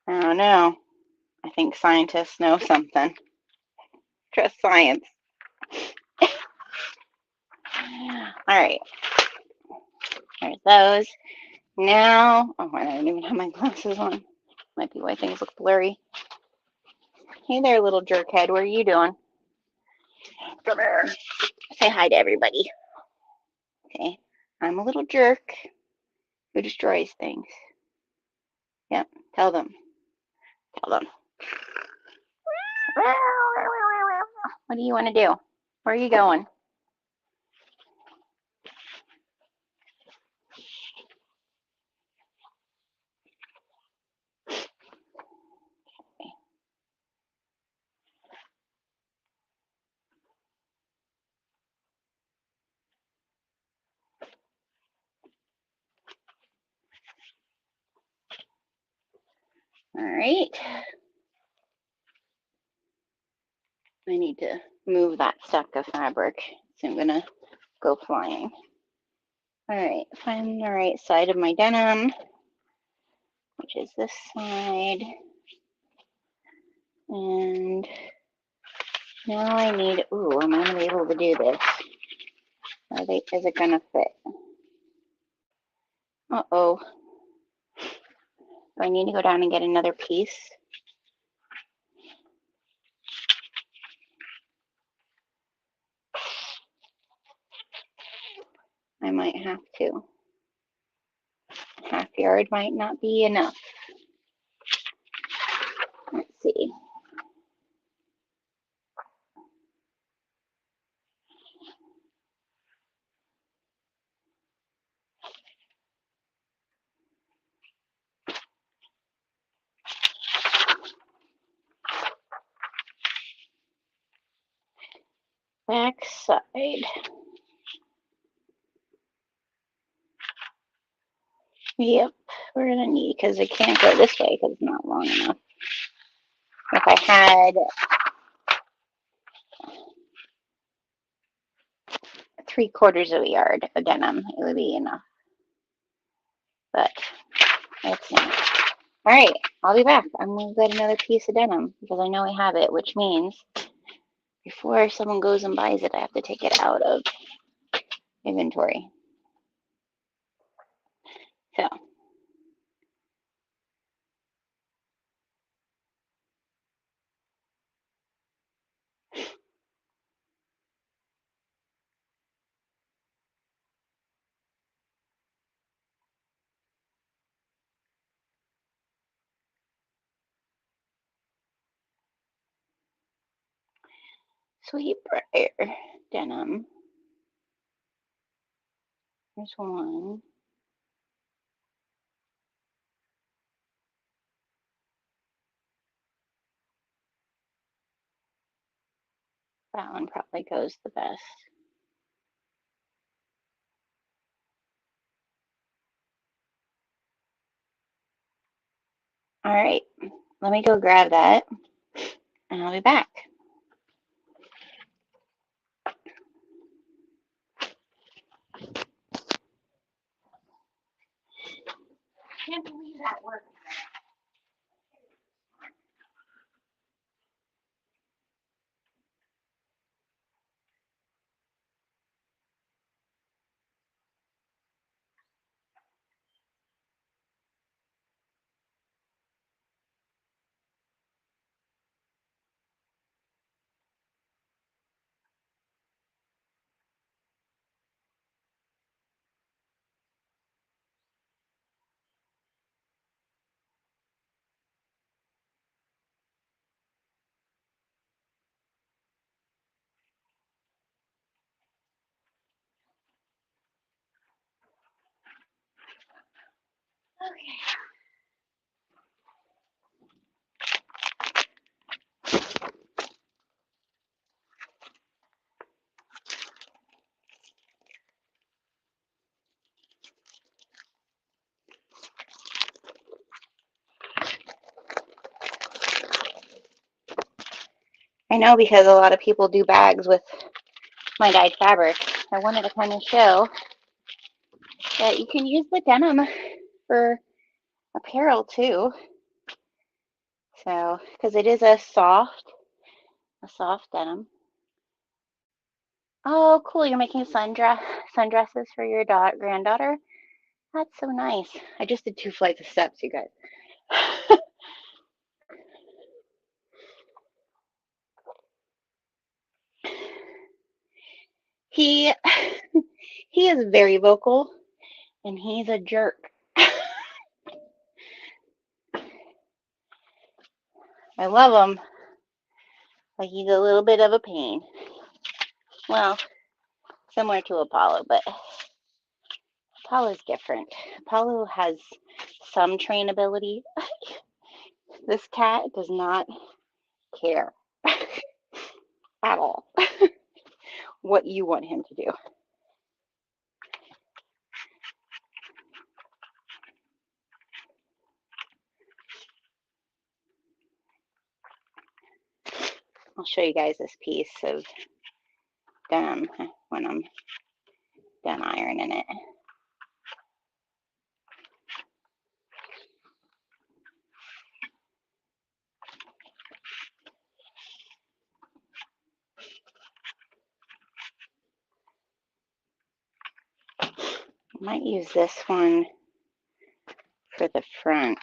I don't know. I think scientists know something. Trust science. All right, there's those. Now, oh, I don't even have my glasses on. Might be why things look blurry. Hey there, little jerkhead. What are you doing? Come here. Say hi to everybody. Okay. I'm a little jerk who destroys things. Yep. Tell them. Tell them. What do you want to do? Where are you going? All right. I need to move that stack of fabric. So I'm going to go flying. All right. Find the right side of my denim, which is this side. And now I need, ooh, am I going to be able to do this? Is it going to fit? Uh-oh. Do I need to go down and get another piece? I might have to. Half yard might not be enough. Let's see. Back side. Yep, we're gonna need, because it can't go this way because it's not long enough. If I had 3/4 of a yard of denim, it would be enough. But it's not. All right, I'll be back. I'm gonna get another piece of denim because I know I have it, which means before someone goes and buys it, I have to take it out of inventory. So Sweet Briar denim. There's one. That one probably goes the best. All right, let me go grab that and I'll be back. I can't believe that worked. Okay. I know because a lot of people do bags with my dyed fabric. I wanted to kind of show that you can use the denim for apparel too. So, because it is a soft denim. Oh, cool! You're making sundresses for your granddaughter. That's so nice. I just did 2 flights of steps, you guys. he he is very vocal, and he's a jerk. I love him, but he's a little bit of a pain. Well, similar to Apollo, but Apollo's different. Apollo has some trainability. This cat does not care at all what you want him to do. I'll show you guys this piece of denim when I'm done ironing it. I might use this one for the front.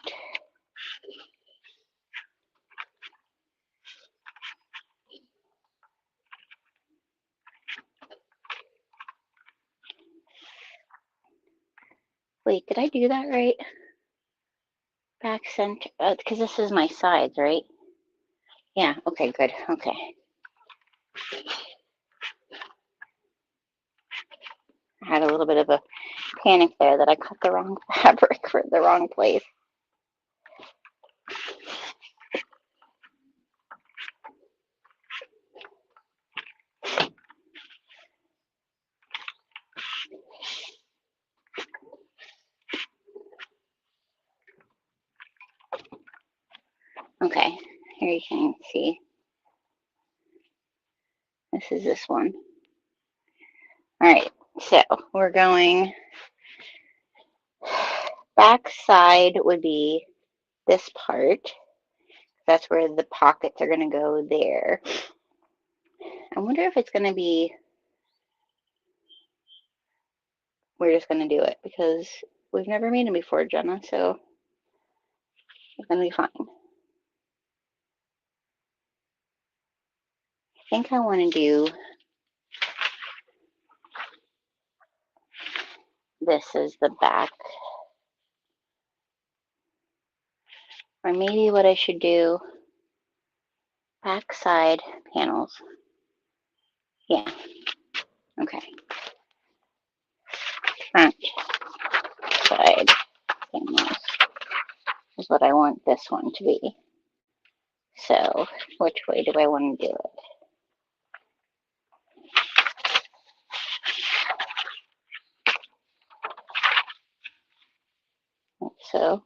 Wait, did I do that right? Back center, because this is my sides, right? Yeah, okay, good, okay. I had a little bit of a panic there that I cut the wrong fabric for the wrong place. Okay, here you can see. This is this one. All right, so we're going, back side would be this part. That's where the pockets are going to go there. I wonder if it's going to be, we're just going to do it because we've never made them before, Jenna, so it's going to be fine. I think I want to do this as the back. Or maybe what I should do, back side panels. Yeah. Okay. Front side panels is what I want this one to be. So which way do I want to do it? Like so.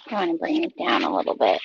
I want to bring it down a little bit.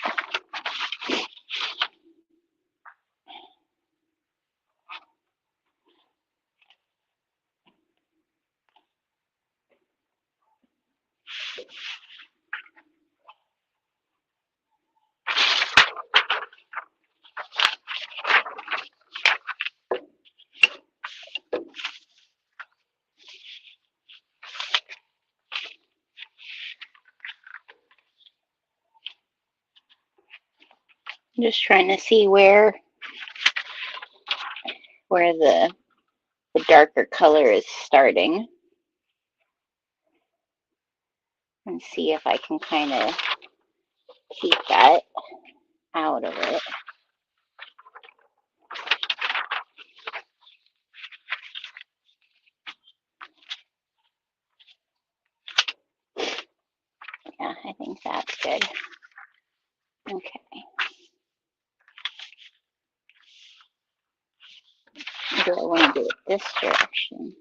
I'm just trying to see where the darker color is starting and see if I can kind of keep that out of it. Yeah, I think that's good. Okay. Do I want to do it this direction?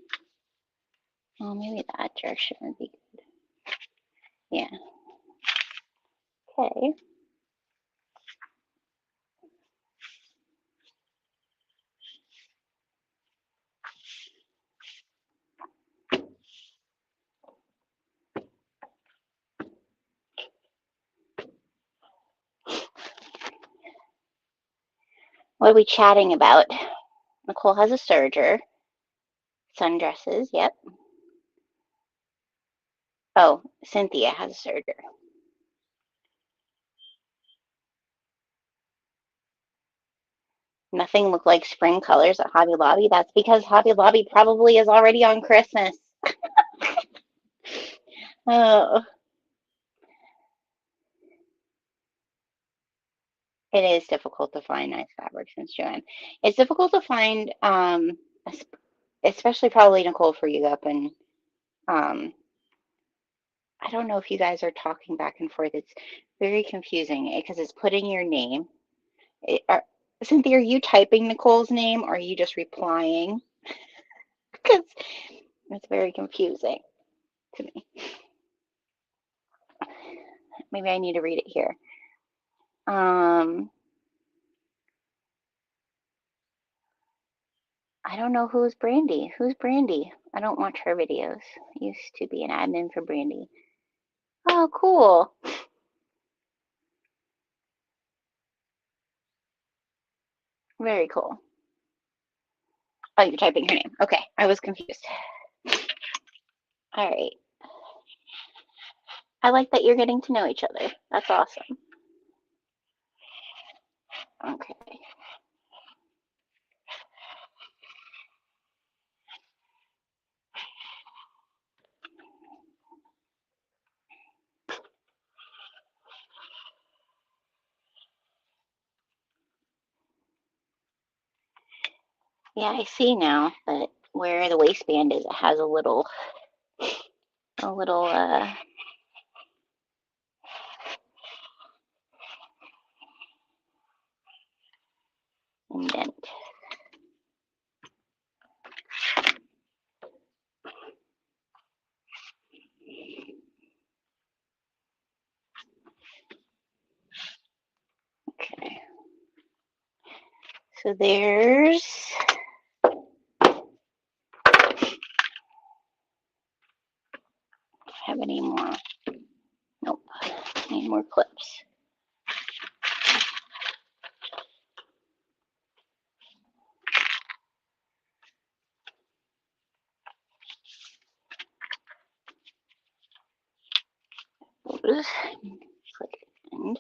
Oh, maybe that direction would be good. Yeah. Okay. What are we chatting about? Nicole has a serger. Sundresses, yep. Oh, Cynthia has a serger. Nothing looked like spring colors at Hobby Lobby. That's because Hobby Lobby probably is already on Christmas. Oh, it is difficult to find nice fabrics since Joanne. It's difficult to find, especially probably Nicole for you up and um, I don't know if you guys are talking back and forth. It's very confusing because it's putting your name. Cynthia, are you typing Nicole's name or are you just replying? Because it's very confusing to me. Maybe I need to read it here. I don't know who's Brandy. Who's Brandy? I don't watch her videos. I used to be an admin for Brandy. Oh, cool. Very cool. Oh, you're typing her name. Okay, I was confused. All right. I like that you're getting to know each other. That's awesome. Okay. Yeah, I see now that where the waistband is, it has a little indent. Okay. So there's have any more? Nope. Need more clips. Those. Click end.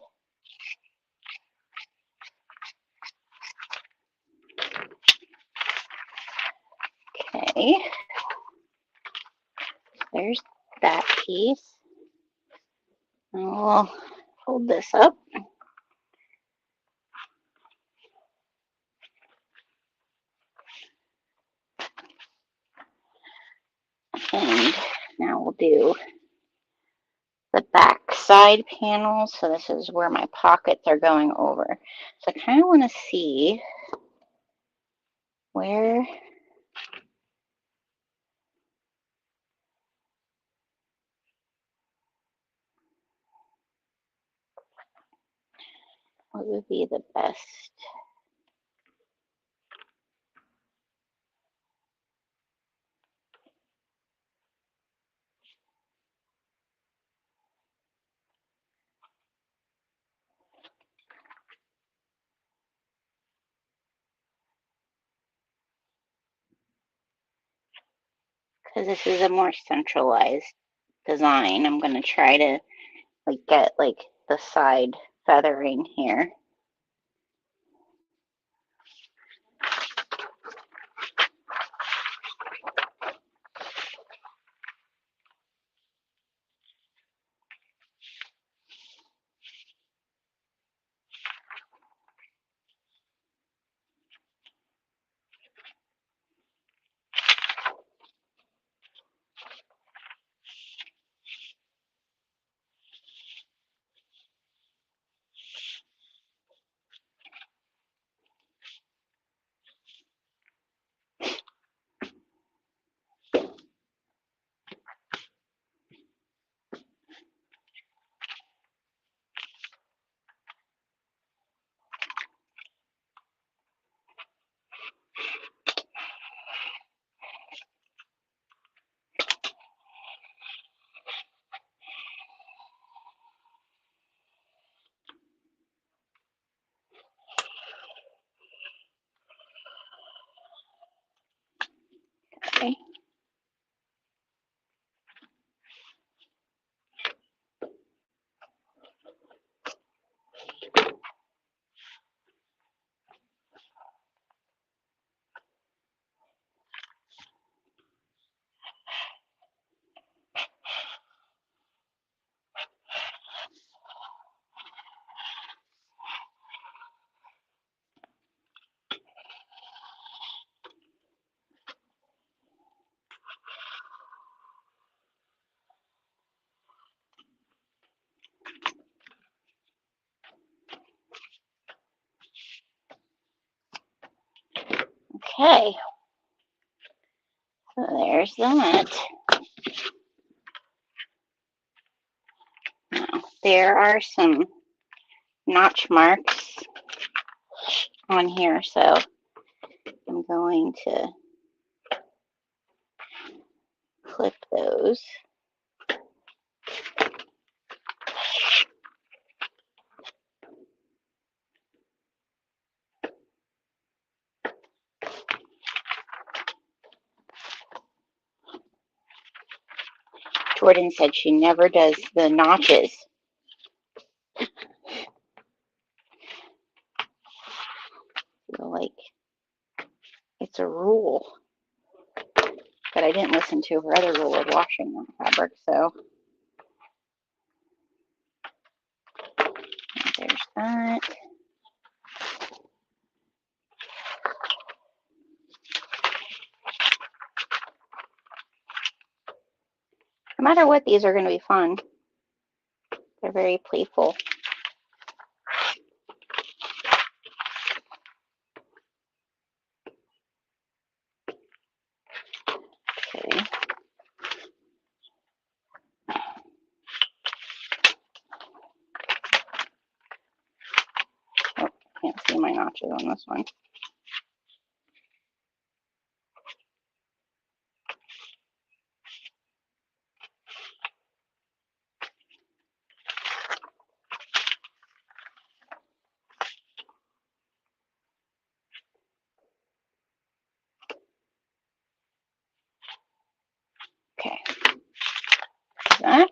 Okay. piece. And we'll hold this up. And now we'll do the back side panel. So this is where my pockets are going over. So I kind of want to see where what would be the best. Because this is a more centralized design, I'm going to try to get the side feathering here. Okay. Okay. So there's that. Now, there are some notch marks on here, so I'm going to clip those. Jordan said she never does the notches. I feel like it's a rule, but I didn't listen to her other rule of washing that fabric, so there's that. No matter what, these are going to be fun. They're very playful. Okay. Oh, can't see my notches on this one. Okay. That.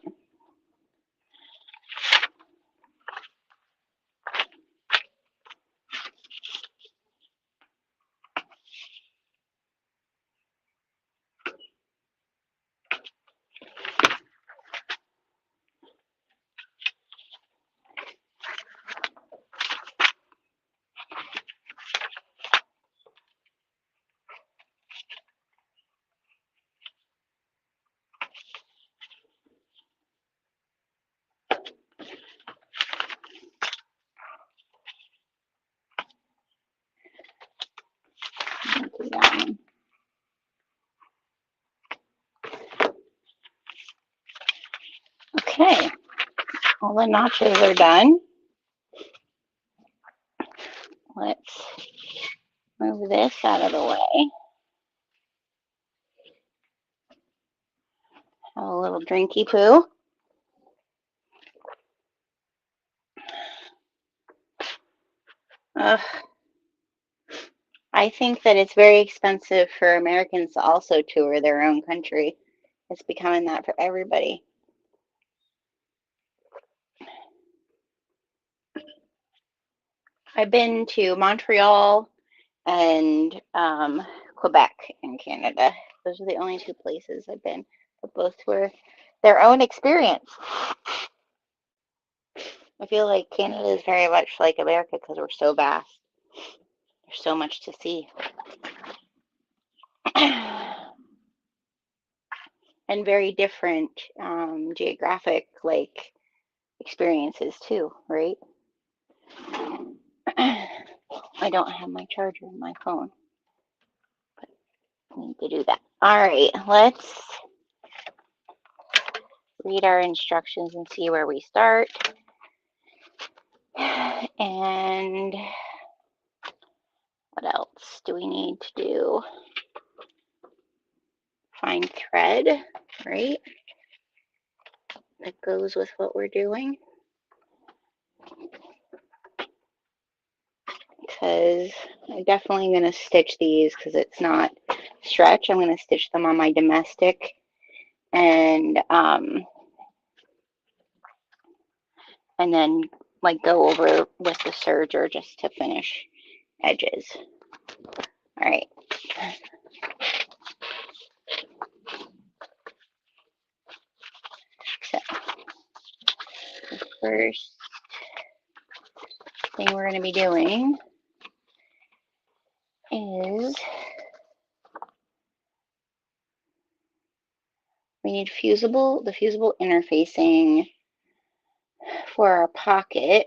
Okay, all the nachos are done. Let's move this out of the way. Have a little drinky poo. Ugh. I think that it's very expensive for Americans to also tour their own country. It's becoming that for everybody. I've been to Montreal and Quebec in Canada. Those are the only two places I've been, but both were their own experience. I feel like Canada is very much like America because we're so vast. There's so much to see. And very different geographic like experiences too, right? I don't have my charger in my phone, but I need to do that. All right, let's read our instructions and see where we start. And what else do we need to do? Find thread, right? That goes with what we're doing. Because I'm definitely going to stitch these because it's not stretch. I'm going to stitch them on my domestic and then like go over with the serger just to finish edges. All right. So the first thing we're going to be doing is we need the fusible interfacing for our pocket.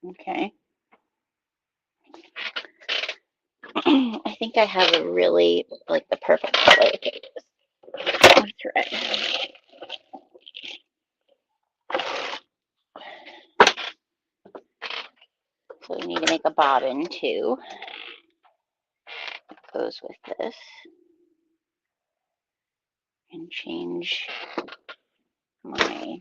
Okay. I think I have a really like the perfect color. Okay, thread. So we need to make a bobbin too. It goes with this. And change my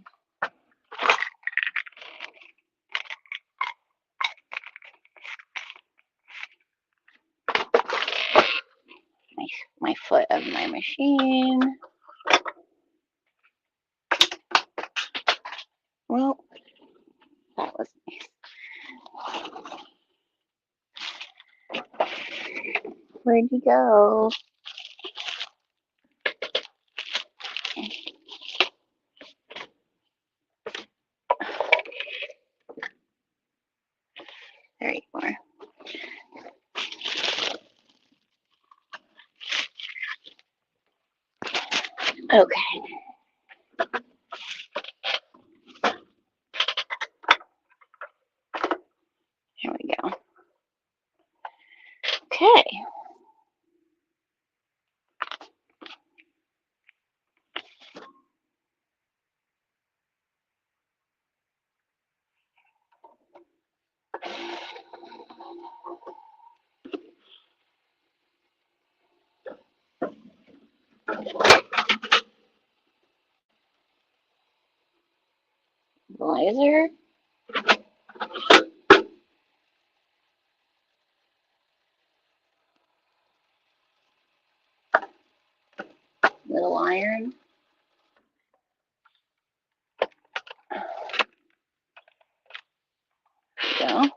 my foot of my machine. Well, that was nice. Where'd you go? There you are. Okay. Here we go. Okay. Blazer. Little iron. There we go.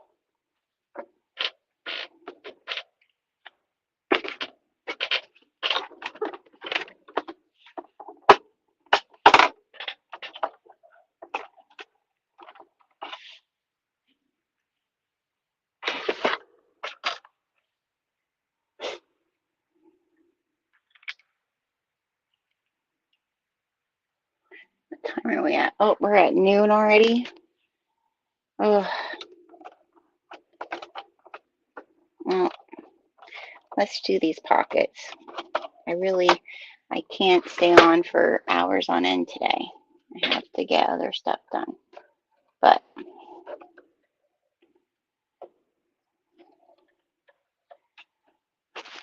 we at? Oh, we're at noon already. Oh, well, let's do these pockets. I can't stay on for hours on end today. I have to get other stuff done. But,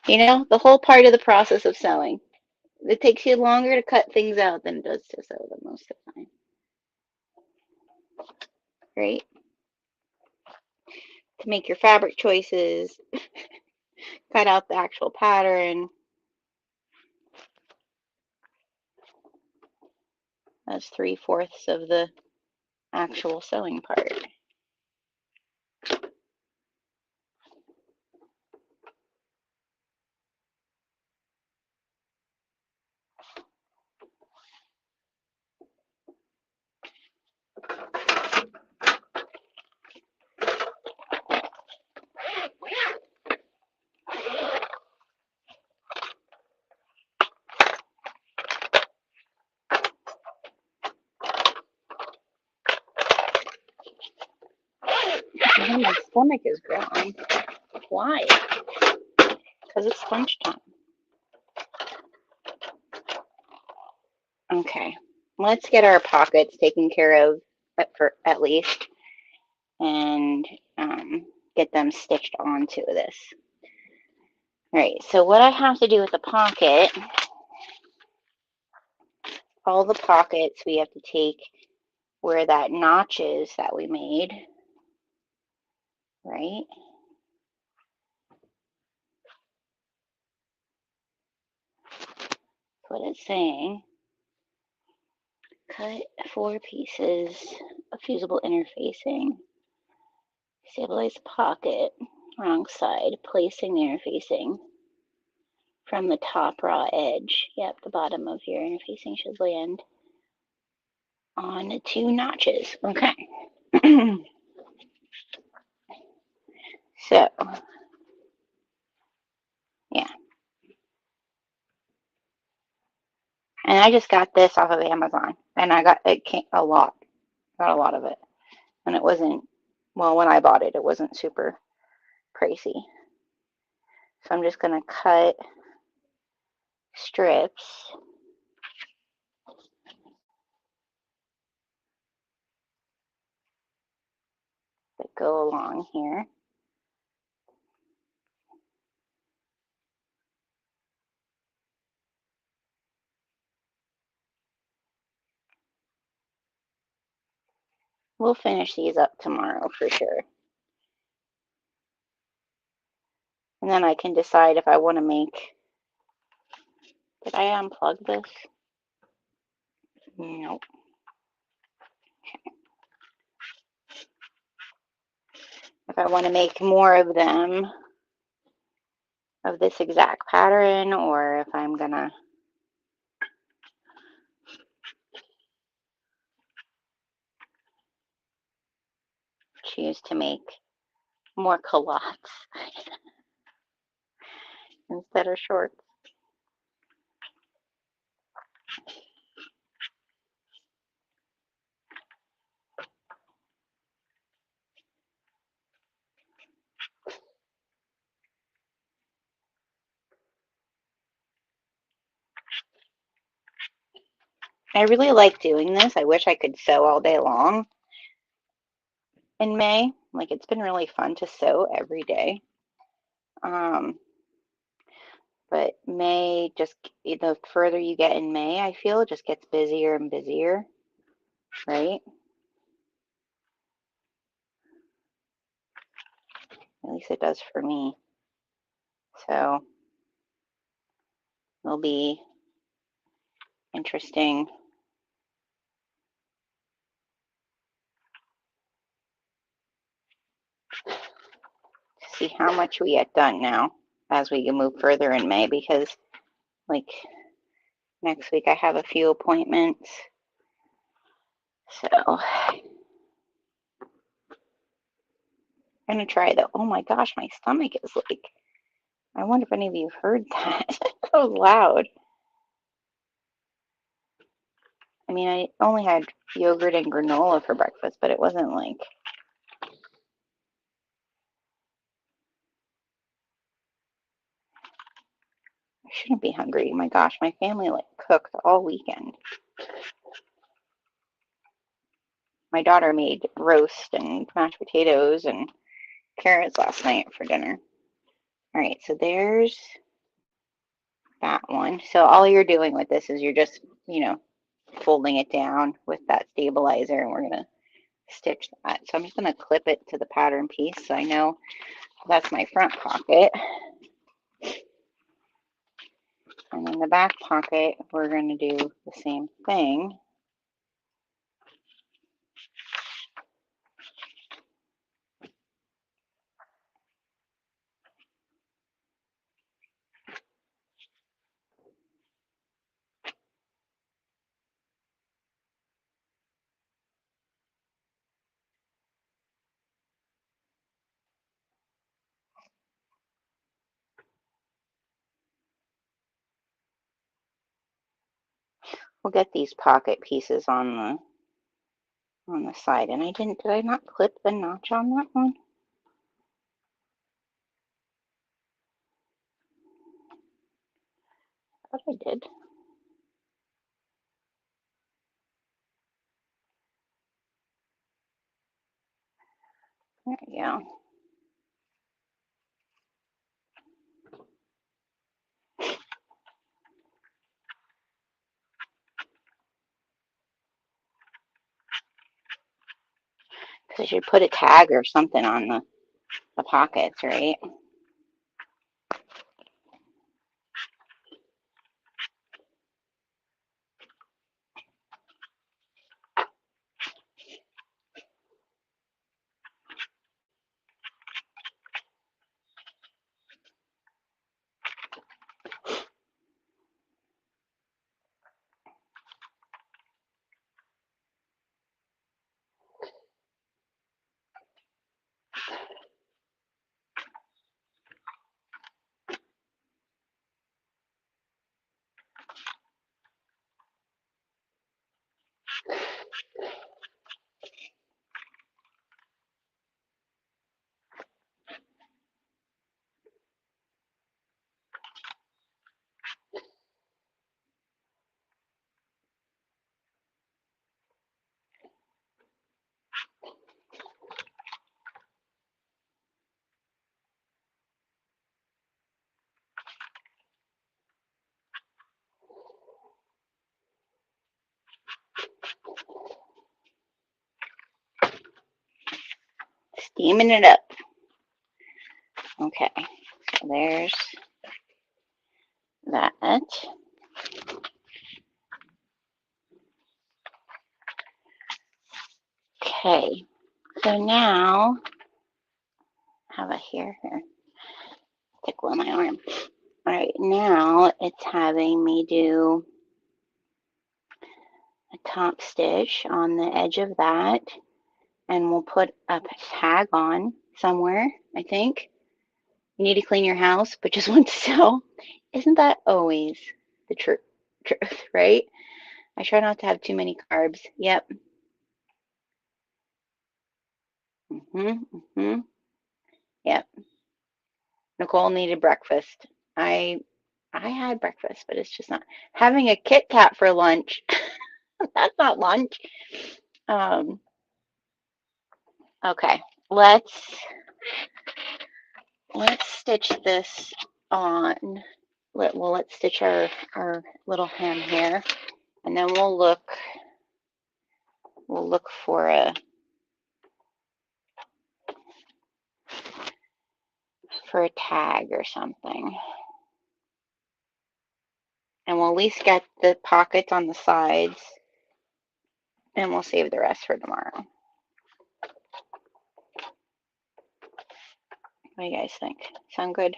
you know, the whole part of the process of sewing. It takes you longer to cut things out than it does to sew them most of the time. Right? To make your fabric choices, cut out the actual pattern. That's 3/4 of the actual sewing part. My stomach is growling. Why? Because it's lunchtime. Okay, let's get our pockets taken care of at least, and get them stitched onto this. All right, so what I have to do with the pocket, all the pockets we have to take where that notch is that we made, right? That's what it's saying. Cut 4 pieces of fusible interfacing. Stabilize the pocket, wrong side, placing the interfacing from the top raw edge. Yep, the bottom of your interfacing should land on the 2 notches. Okay. So, yeah. And I just got this off of Amazon, and it came a lot. Got a lot of it. And it wasn't, well, when I bought it, it wasn't super pricey. So I'm just going to cut strips that go along here. We'll finish these up tomorrow for sure. And then I can decide if I want to make, did I unplug this? Nope. Okay. If I want to make more of them, of this exact pattern, or if I'm going to choose to make more culottes instead of shorts. I really like doing this. I wish I could sew all day long in May. Like, it's been really fun to sew every day. But May, just the further you get in May, I feel it just gets busier and busier, right? At least it does for me. So it'll be interesting to see how much we get done now as we move further in May, because like next week I have a few appointments. So I'm gonna try the, oh my gosh, my stomach is like, I wonder if any of you heard that. That was loud. I mean, I only had yogurt and granola for breakfast, but it wasn't like, I shouldn't be hungry. My gosh, my family like cooked all weekend. My daughter made roast and mashed potatoes and carrots last night for dinner. All right, so there's that one. So all you're doing with this is you're just, folding it down with that stabilizer, and we're gonna stitch that. So I'm just gonna clip it to the pattern piece so I know that's my front pocket. And in the back pocket, we're gonna do the same thing. We'll get these pocket pieces on the side. And did I not clip the notch on that one? I thought I did. There we go. Because I should put a tag or something on the pockets, right? Steaming it up. Okay, so there's that. Okay, so now, how about here? Tickle in my arm. All right, now it's having me do a top stitch on the edge of that, and we'll put a tag on somewhere, I think. You need to clean your house, but just want to sew. Isn't that always the truth, right? I try not to have too many carbs. Yep. Yep. Nicole needed breakfast. I I had breakfast, but it's just not having a Kit Kat for lunch. That's not lunch. Um, okay, let's stitch this on. Let's stitch our little hem here, and then we'll look for a tag or something, and we'll at least get the pockets on the sides, and we'll save the rest for tomorrow. What do you guys think? Sound good?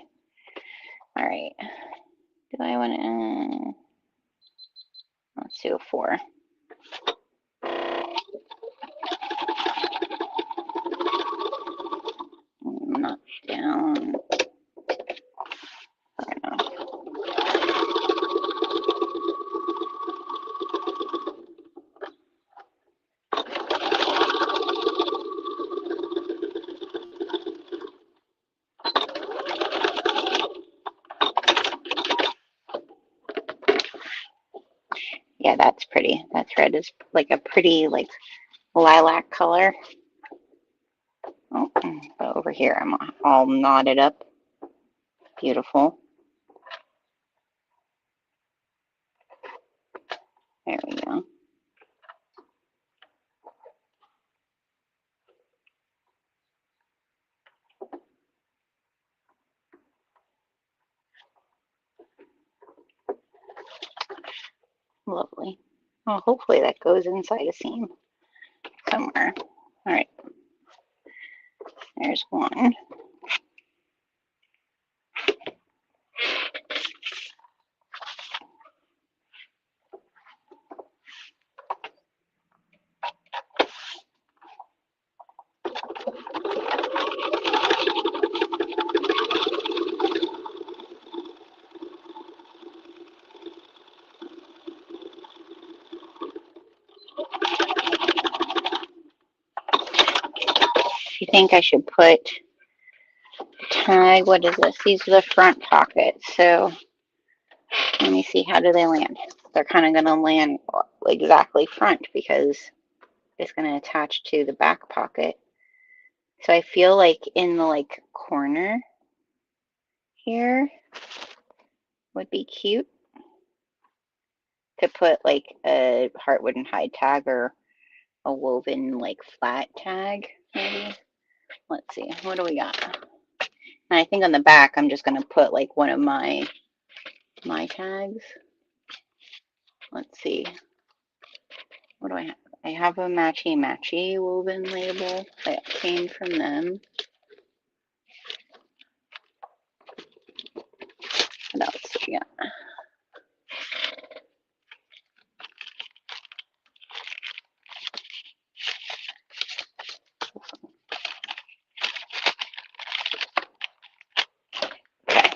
All right. Do I want to? Let's do a 4. Not down. Yeah, that's pretty. That thread is like a pretty like lilac color. Oh, but over here I'm all knotted up. Beautiful. There we go. Lovely. Oh, hopefully that goes inside a seam somewhere. All right, there's one. You think I should put tag, what is this? These are the front pockets. So let me see, how do they land? They're kind of going to land exactly front because it's going to attach to the back pocket. So I feel like in the like corner here would be cute to put like a Heartwood and Hide tag or a woven like flat tag maybe. Let's see, what do we got? And I think on the back I'm just going to put like one of my tags. Let's see. What do I have? I have a Matchy Matchy woven label that came from them. What else do we got? Okay.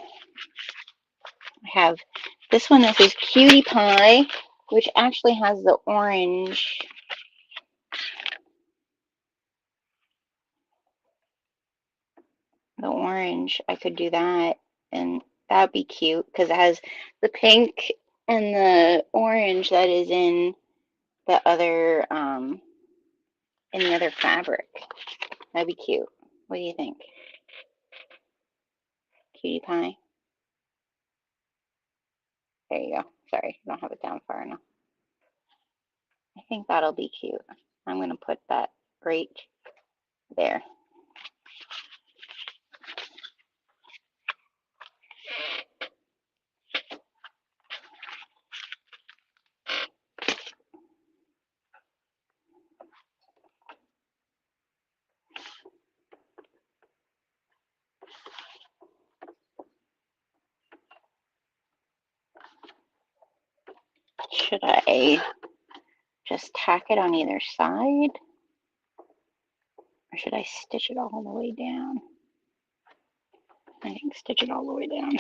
I have this one that says Cutie Pie, which actually has the orange. The orange, I could do that, and that would be cute because it has the pink and the orange that is in the other fabric. That'd be cute. What do you think? Cutie Pie. There you go. Sorry, I don't have it down far enough. I think that'll be cute. I'm going to put that right there. Should I just tack it on either side? Or should I stitch it all the way down? I think stitch it all the way down.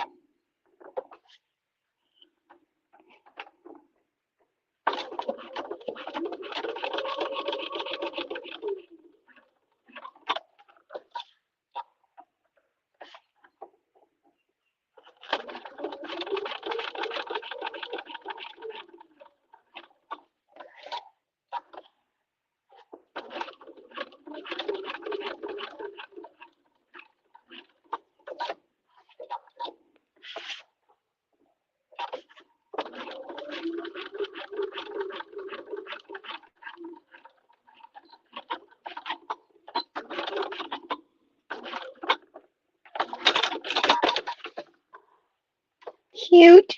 Cute,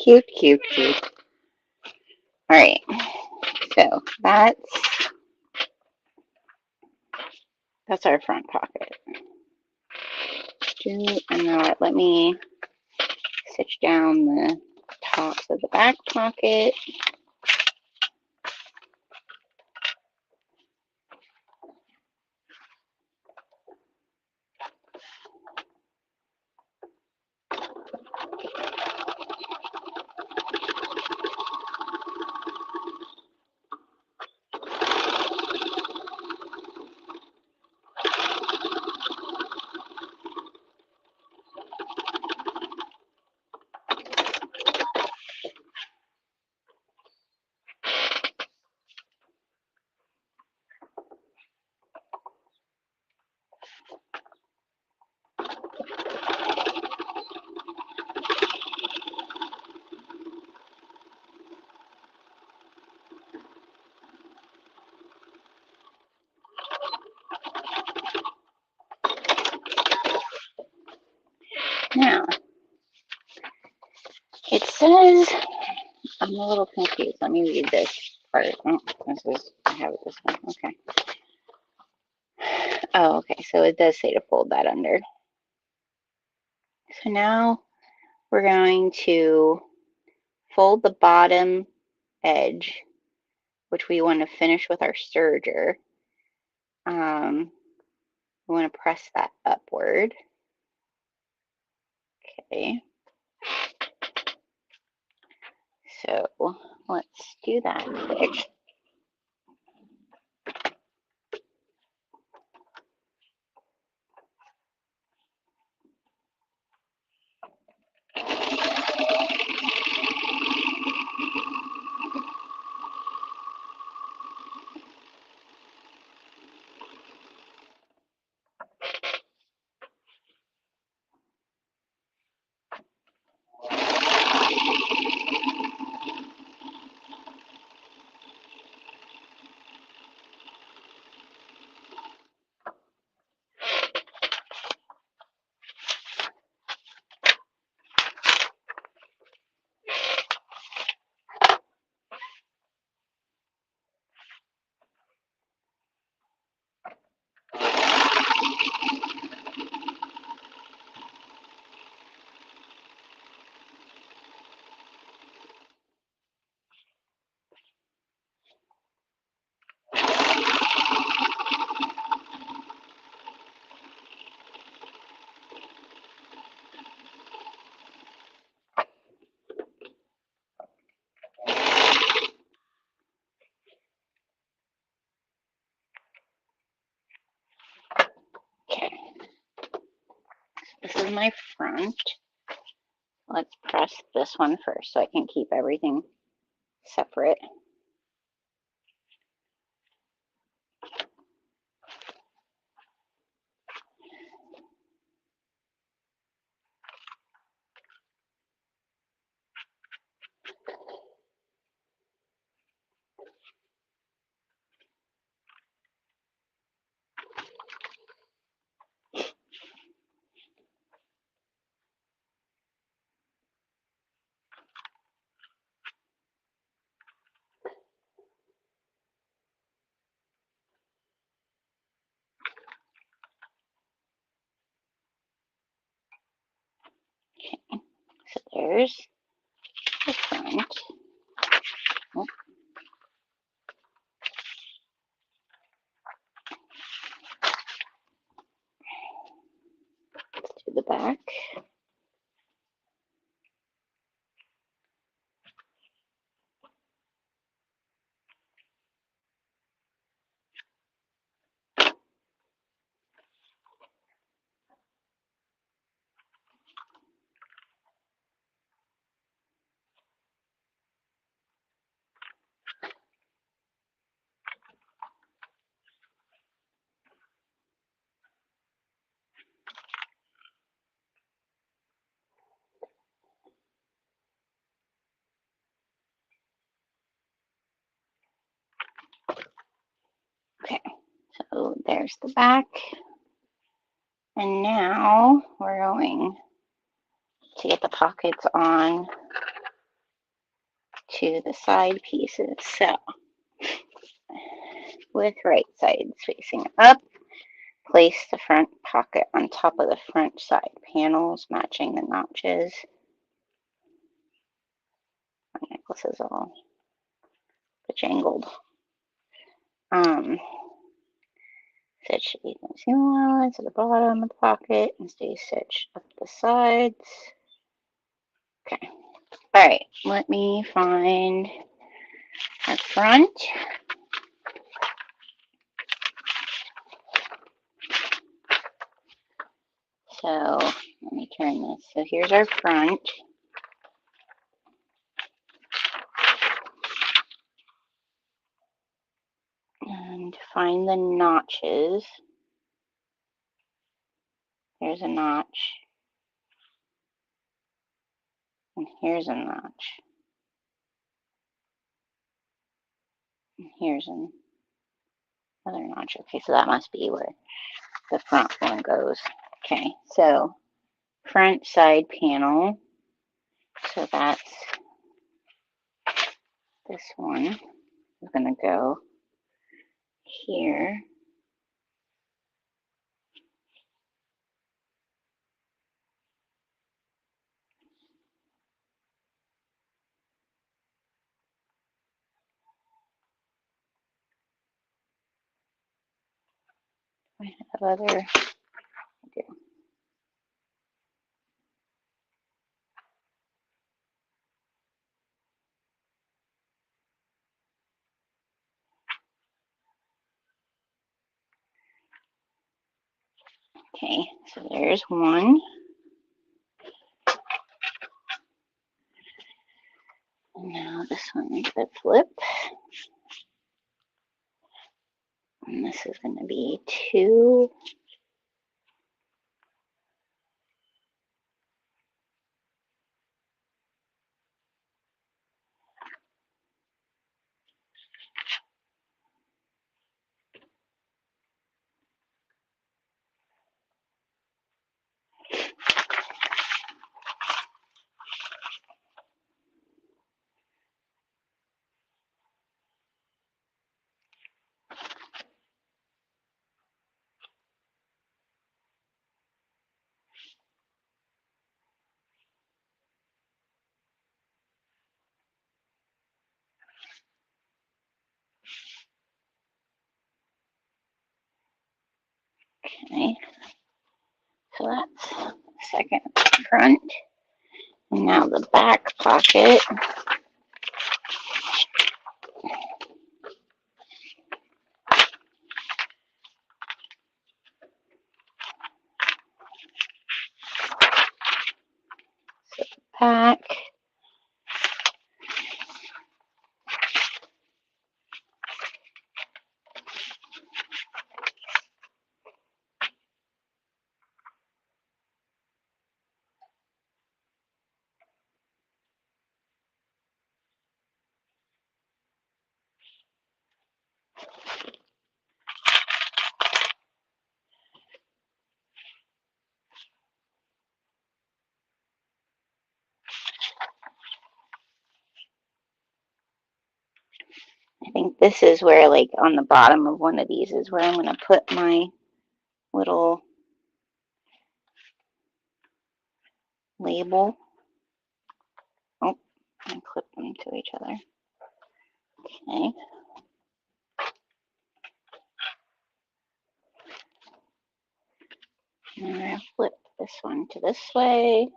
cute, cute, cute. All right, so that's our front pocket. And now let me stitch down the tops of the back pocket. says, I'm a little confused. Let me read this part. Oh, I have it this way. Okay. Oh, okay. So it does say to fold that under. So now we're going to fold the bottom edge, which we want to finish with our serger. We want to press that upward. Okay. So let's do that quick. Okay. This is my front. Let's press this one first so I can keep everything separate. Okay. So there's the front. Oh, let's do the back. Okay. So there's the back. And now we're going to get the pockets on to the side pieces. So with right sides facing up, place the front pocket on top of the front side panels, matching the notches. My necklace is all bejangled. Stitch even seam allowance at the bottom of the pocket and stay stitched up the sides. Okay. All right. Let me find our front. So let me turn this. So here's our front. And find the notches. There's a notch. And here's a notch. And here's another notch. Okay, so that must be where the front one goes. Okay, so front side panel. So that's this one is going to go here. I have other. Okay, so there's one. And now this one makes it flip. And this is going to be 2. Okay, so that's the second front. And now the back pocket. So back. I think this is where, like, on the bottom of one of these is where I'm going to put my little label. Oh, I clip them to each other. Okay. And I'm going to flip this one to this way.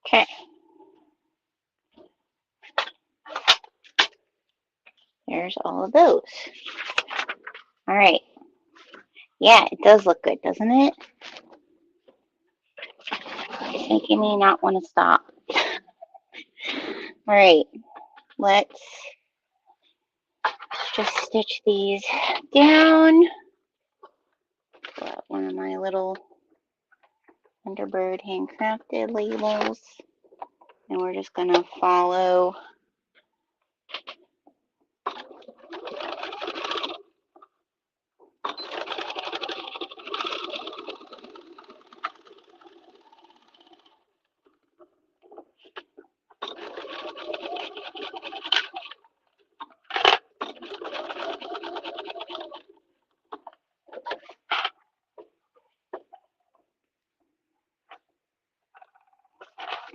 Okay. There's all of those. All right. Yeah, it does look good, doesn't it? It's making me not want to stop. All right. Let's just stitch these down. Pull out one of my little Thunderbird handcrafted labels. And we're just going to follow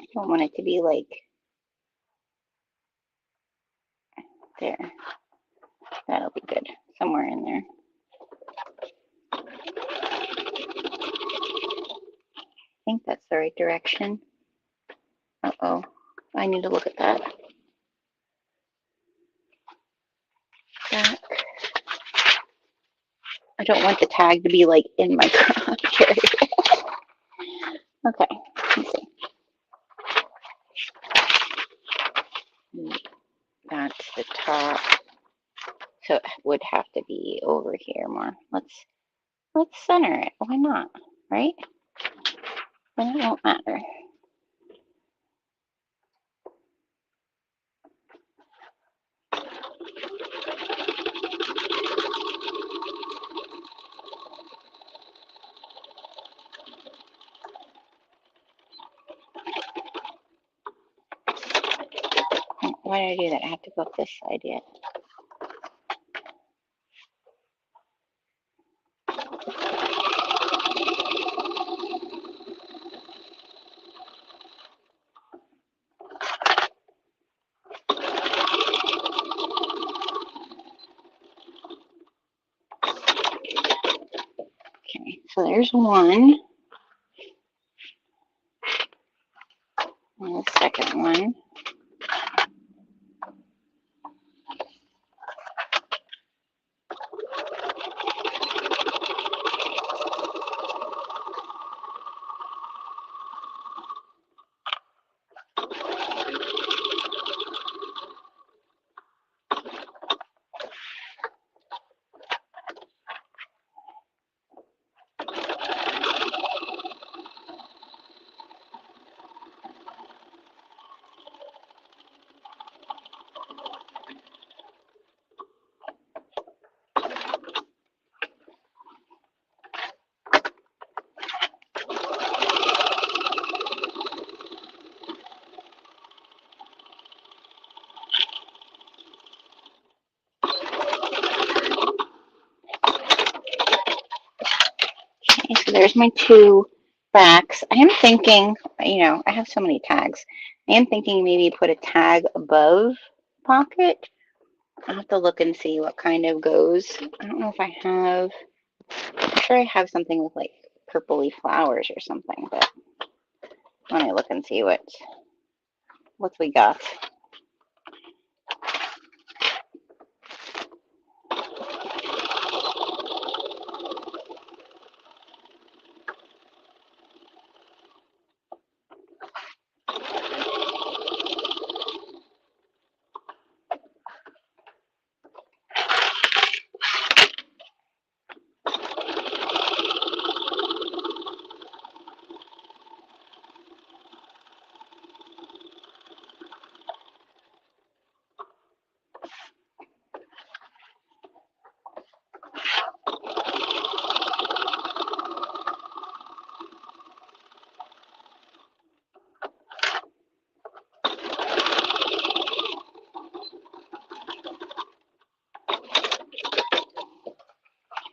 I don't want it to be like there. That'll be good. Somewhere in there. I think that's the right direction. Uh-oh. I need to look at that. Back. I don't want the tag to be like in my crotch area. Okay. Let's see. the top. So it would have to be over here more. Let's center it. Why not? Right? Then it won't matter. Why did I do that? I have to go up this side yet. Okay, so there's one. And the second one. Okay, so there's my two backs. I am thinking, I have so many tags. I am thinking maybe put a tag above pocket. I'll have to look and see what kind of goes. I don't know if I have, I'm sure I have something with like purpley flowers or something, but let me look and see what we got.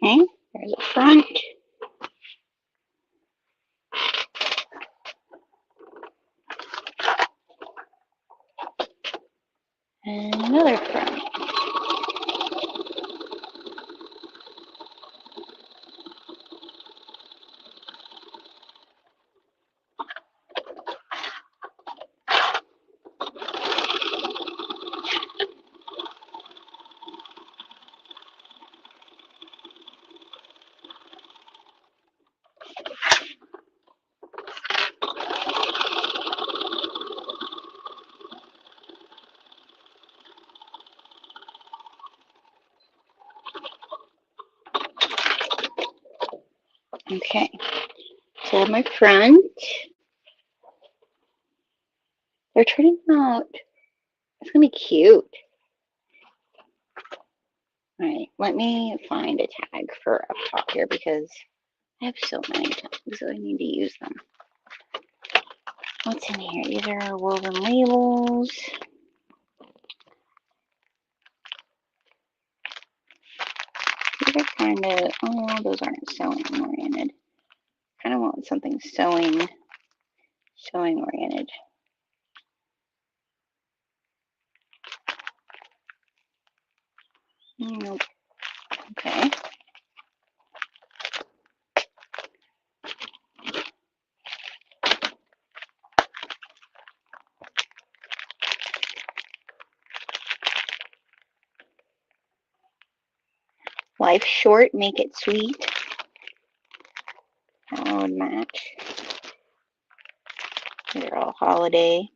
Okay, there's a front. And another front. Okay, so my front. They're turning out. It's gonna be cute. All right, let me find a tag for up top here because I have so many tags, so I need to use them. What's in here? These are woven labels. These are kind of, oh, those aren't sewing oriented. Kind of want something sewing oriented. Nope. Okay. Life short, make it sweet. That would match. These are all holiday.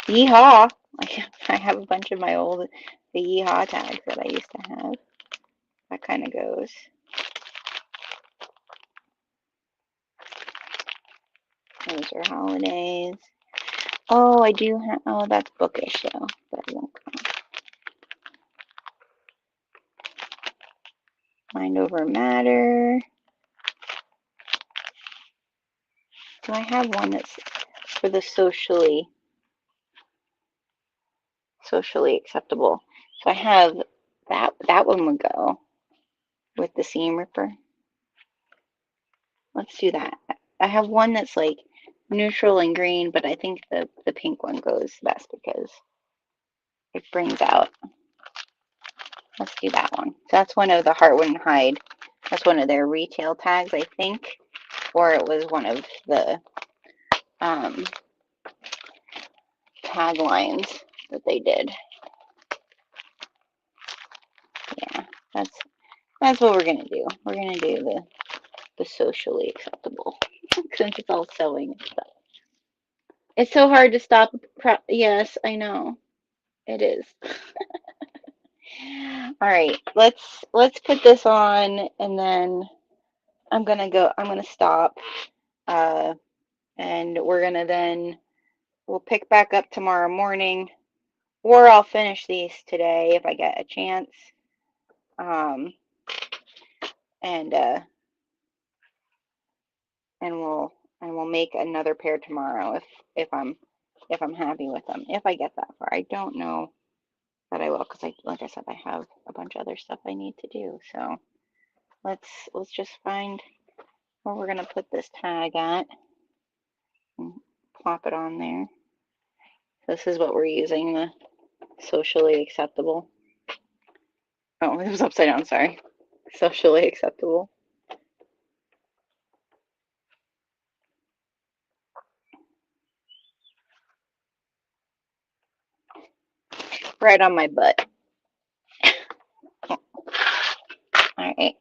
Yeehaw! Like I have a bunch of my old the Yeehaw tags that I used to have. That kind of goes. Those are holidays. Oh, I do have. Oh, that's bookish though. That won't count. Mind over matter. Do I have one that's for the socially acceptable? So I have that one would go with the seam ripper. Let's do that. I have one that's like neutral and green, but I think the pink one goes best because it brings out. Let's do that one. So that's one of the Heartwood and Hide. That's one of their retail tags, I think, or it was one of the um, taglines that they did. Yeah, that's what we're gonna do. We're gonna do the socially acceptable since it's all sewing stuff. It's so hard to stop. Yes, I know it is. All right, let's put this on, and then I'm gonna go. I'm gonna stop, uh, and we'll pick back up tomorrow morning, or I'll finish these today if I get a chance. Um, and uh, and we'll make another pair tomorrow if I'm happy with them. If I get that far, I don't know that I will because like I said, I have a bunch of other stuff I need to do. So let's just find where we're gonna put this tag at and plop it on there. This is what we're using, the socially acceptable. Oh, it was upside down, sorry. Socially acceptable. Right on my butt. All right.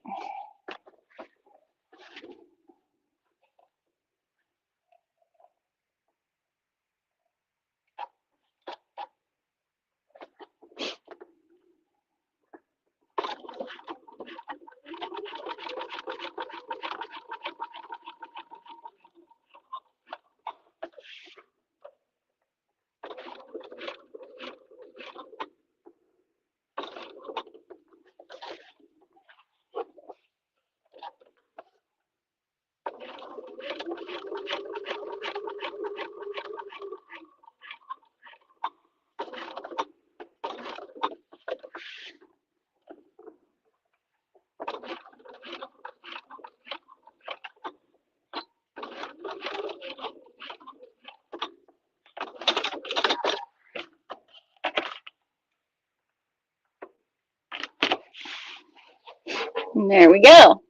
And there we go.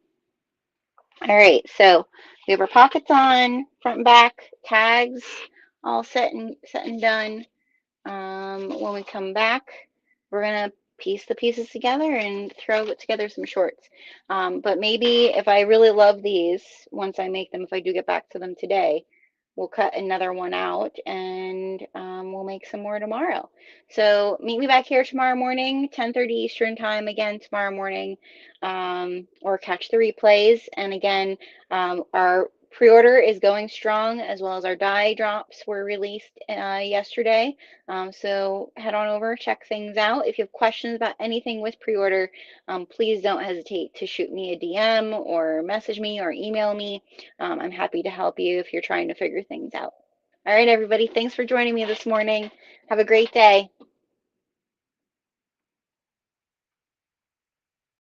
All right, so we have our pockets on, front and back, tags all set and done. When we come back, we're gonna piece the pieces together and throw together some shorts. But maybe if I really love these, once I make them, if I do get back to them today, we'll cut another one out and we'll make some more tomorrow. So meet me back here tomorrow morning, 10:30 Eastern time again tomorrow morning, or catch the replays. And again, our pre-order is going strong as well as our die drops were released yesterday. So head on over, check things out. If you have questions about anything with pre-order, please don't hesitate to shoot me a DM or message me or email me. I'm happy to help you if you're trying to figure things out. All right, everybody, thanks for joining me this morning. Have a great day.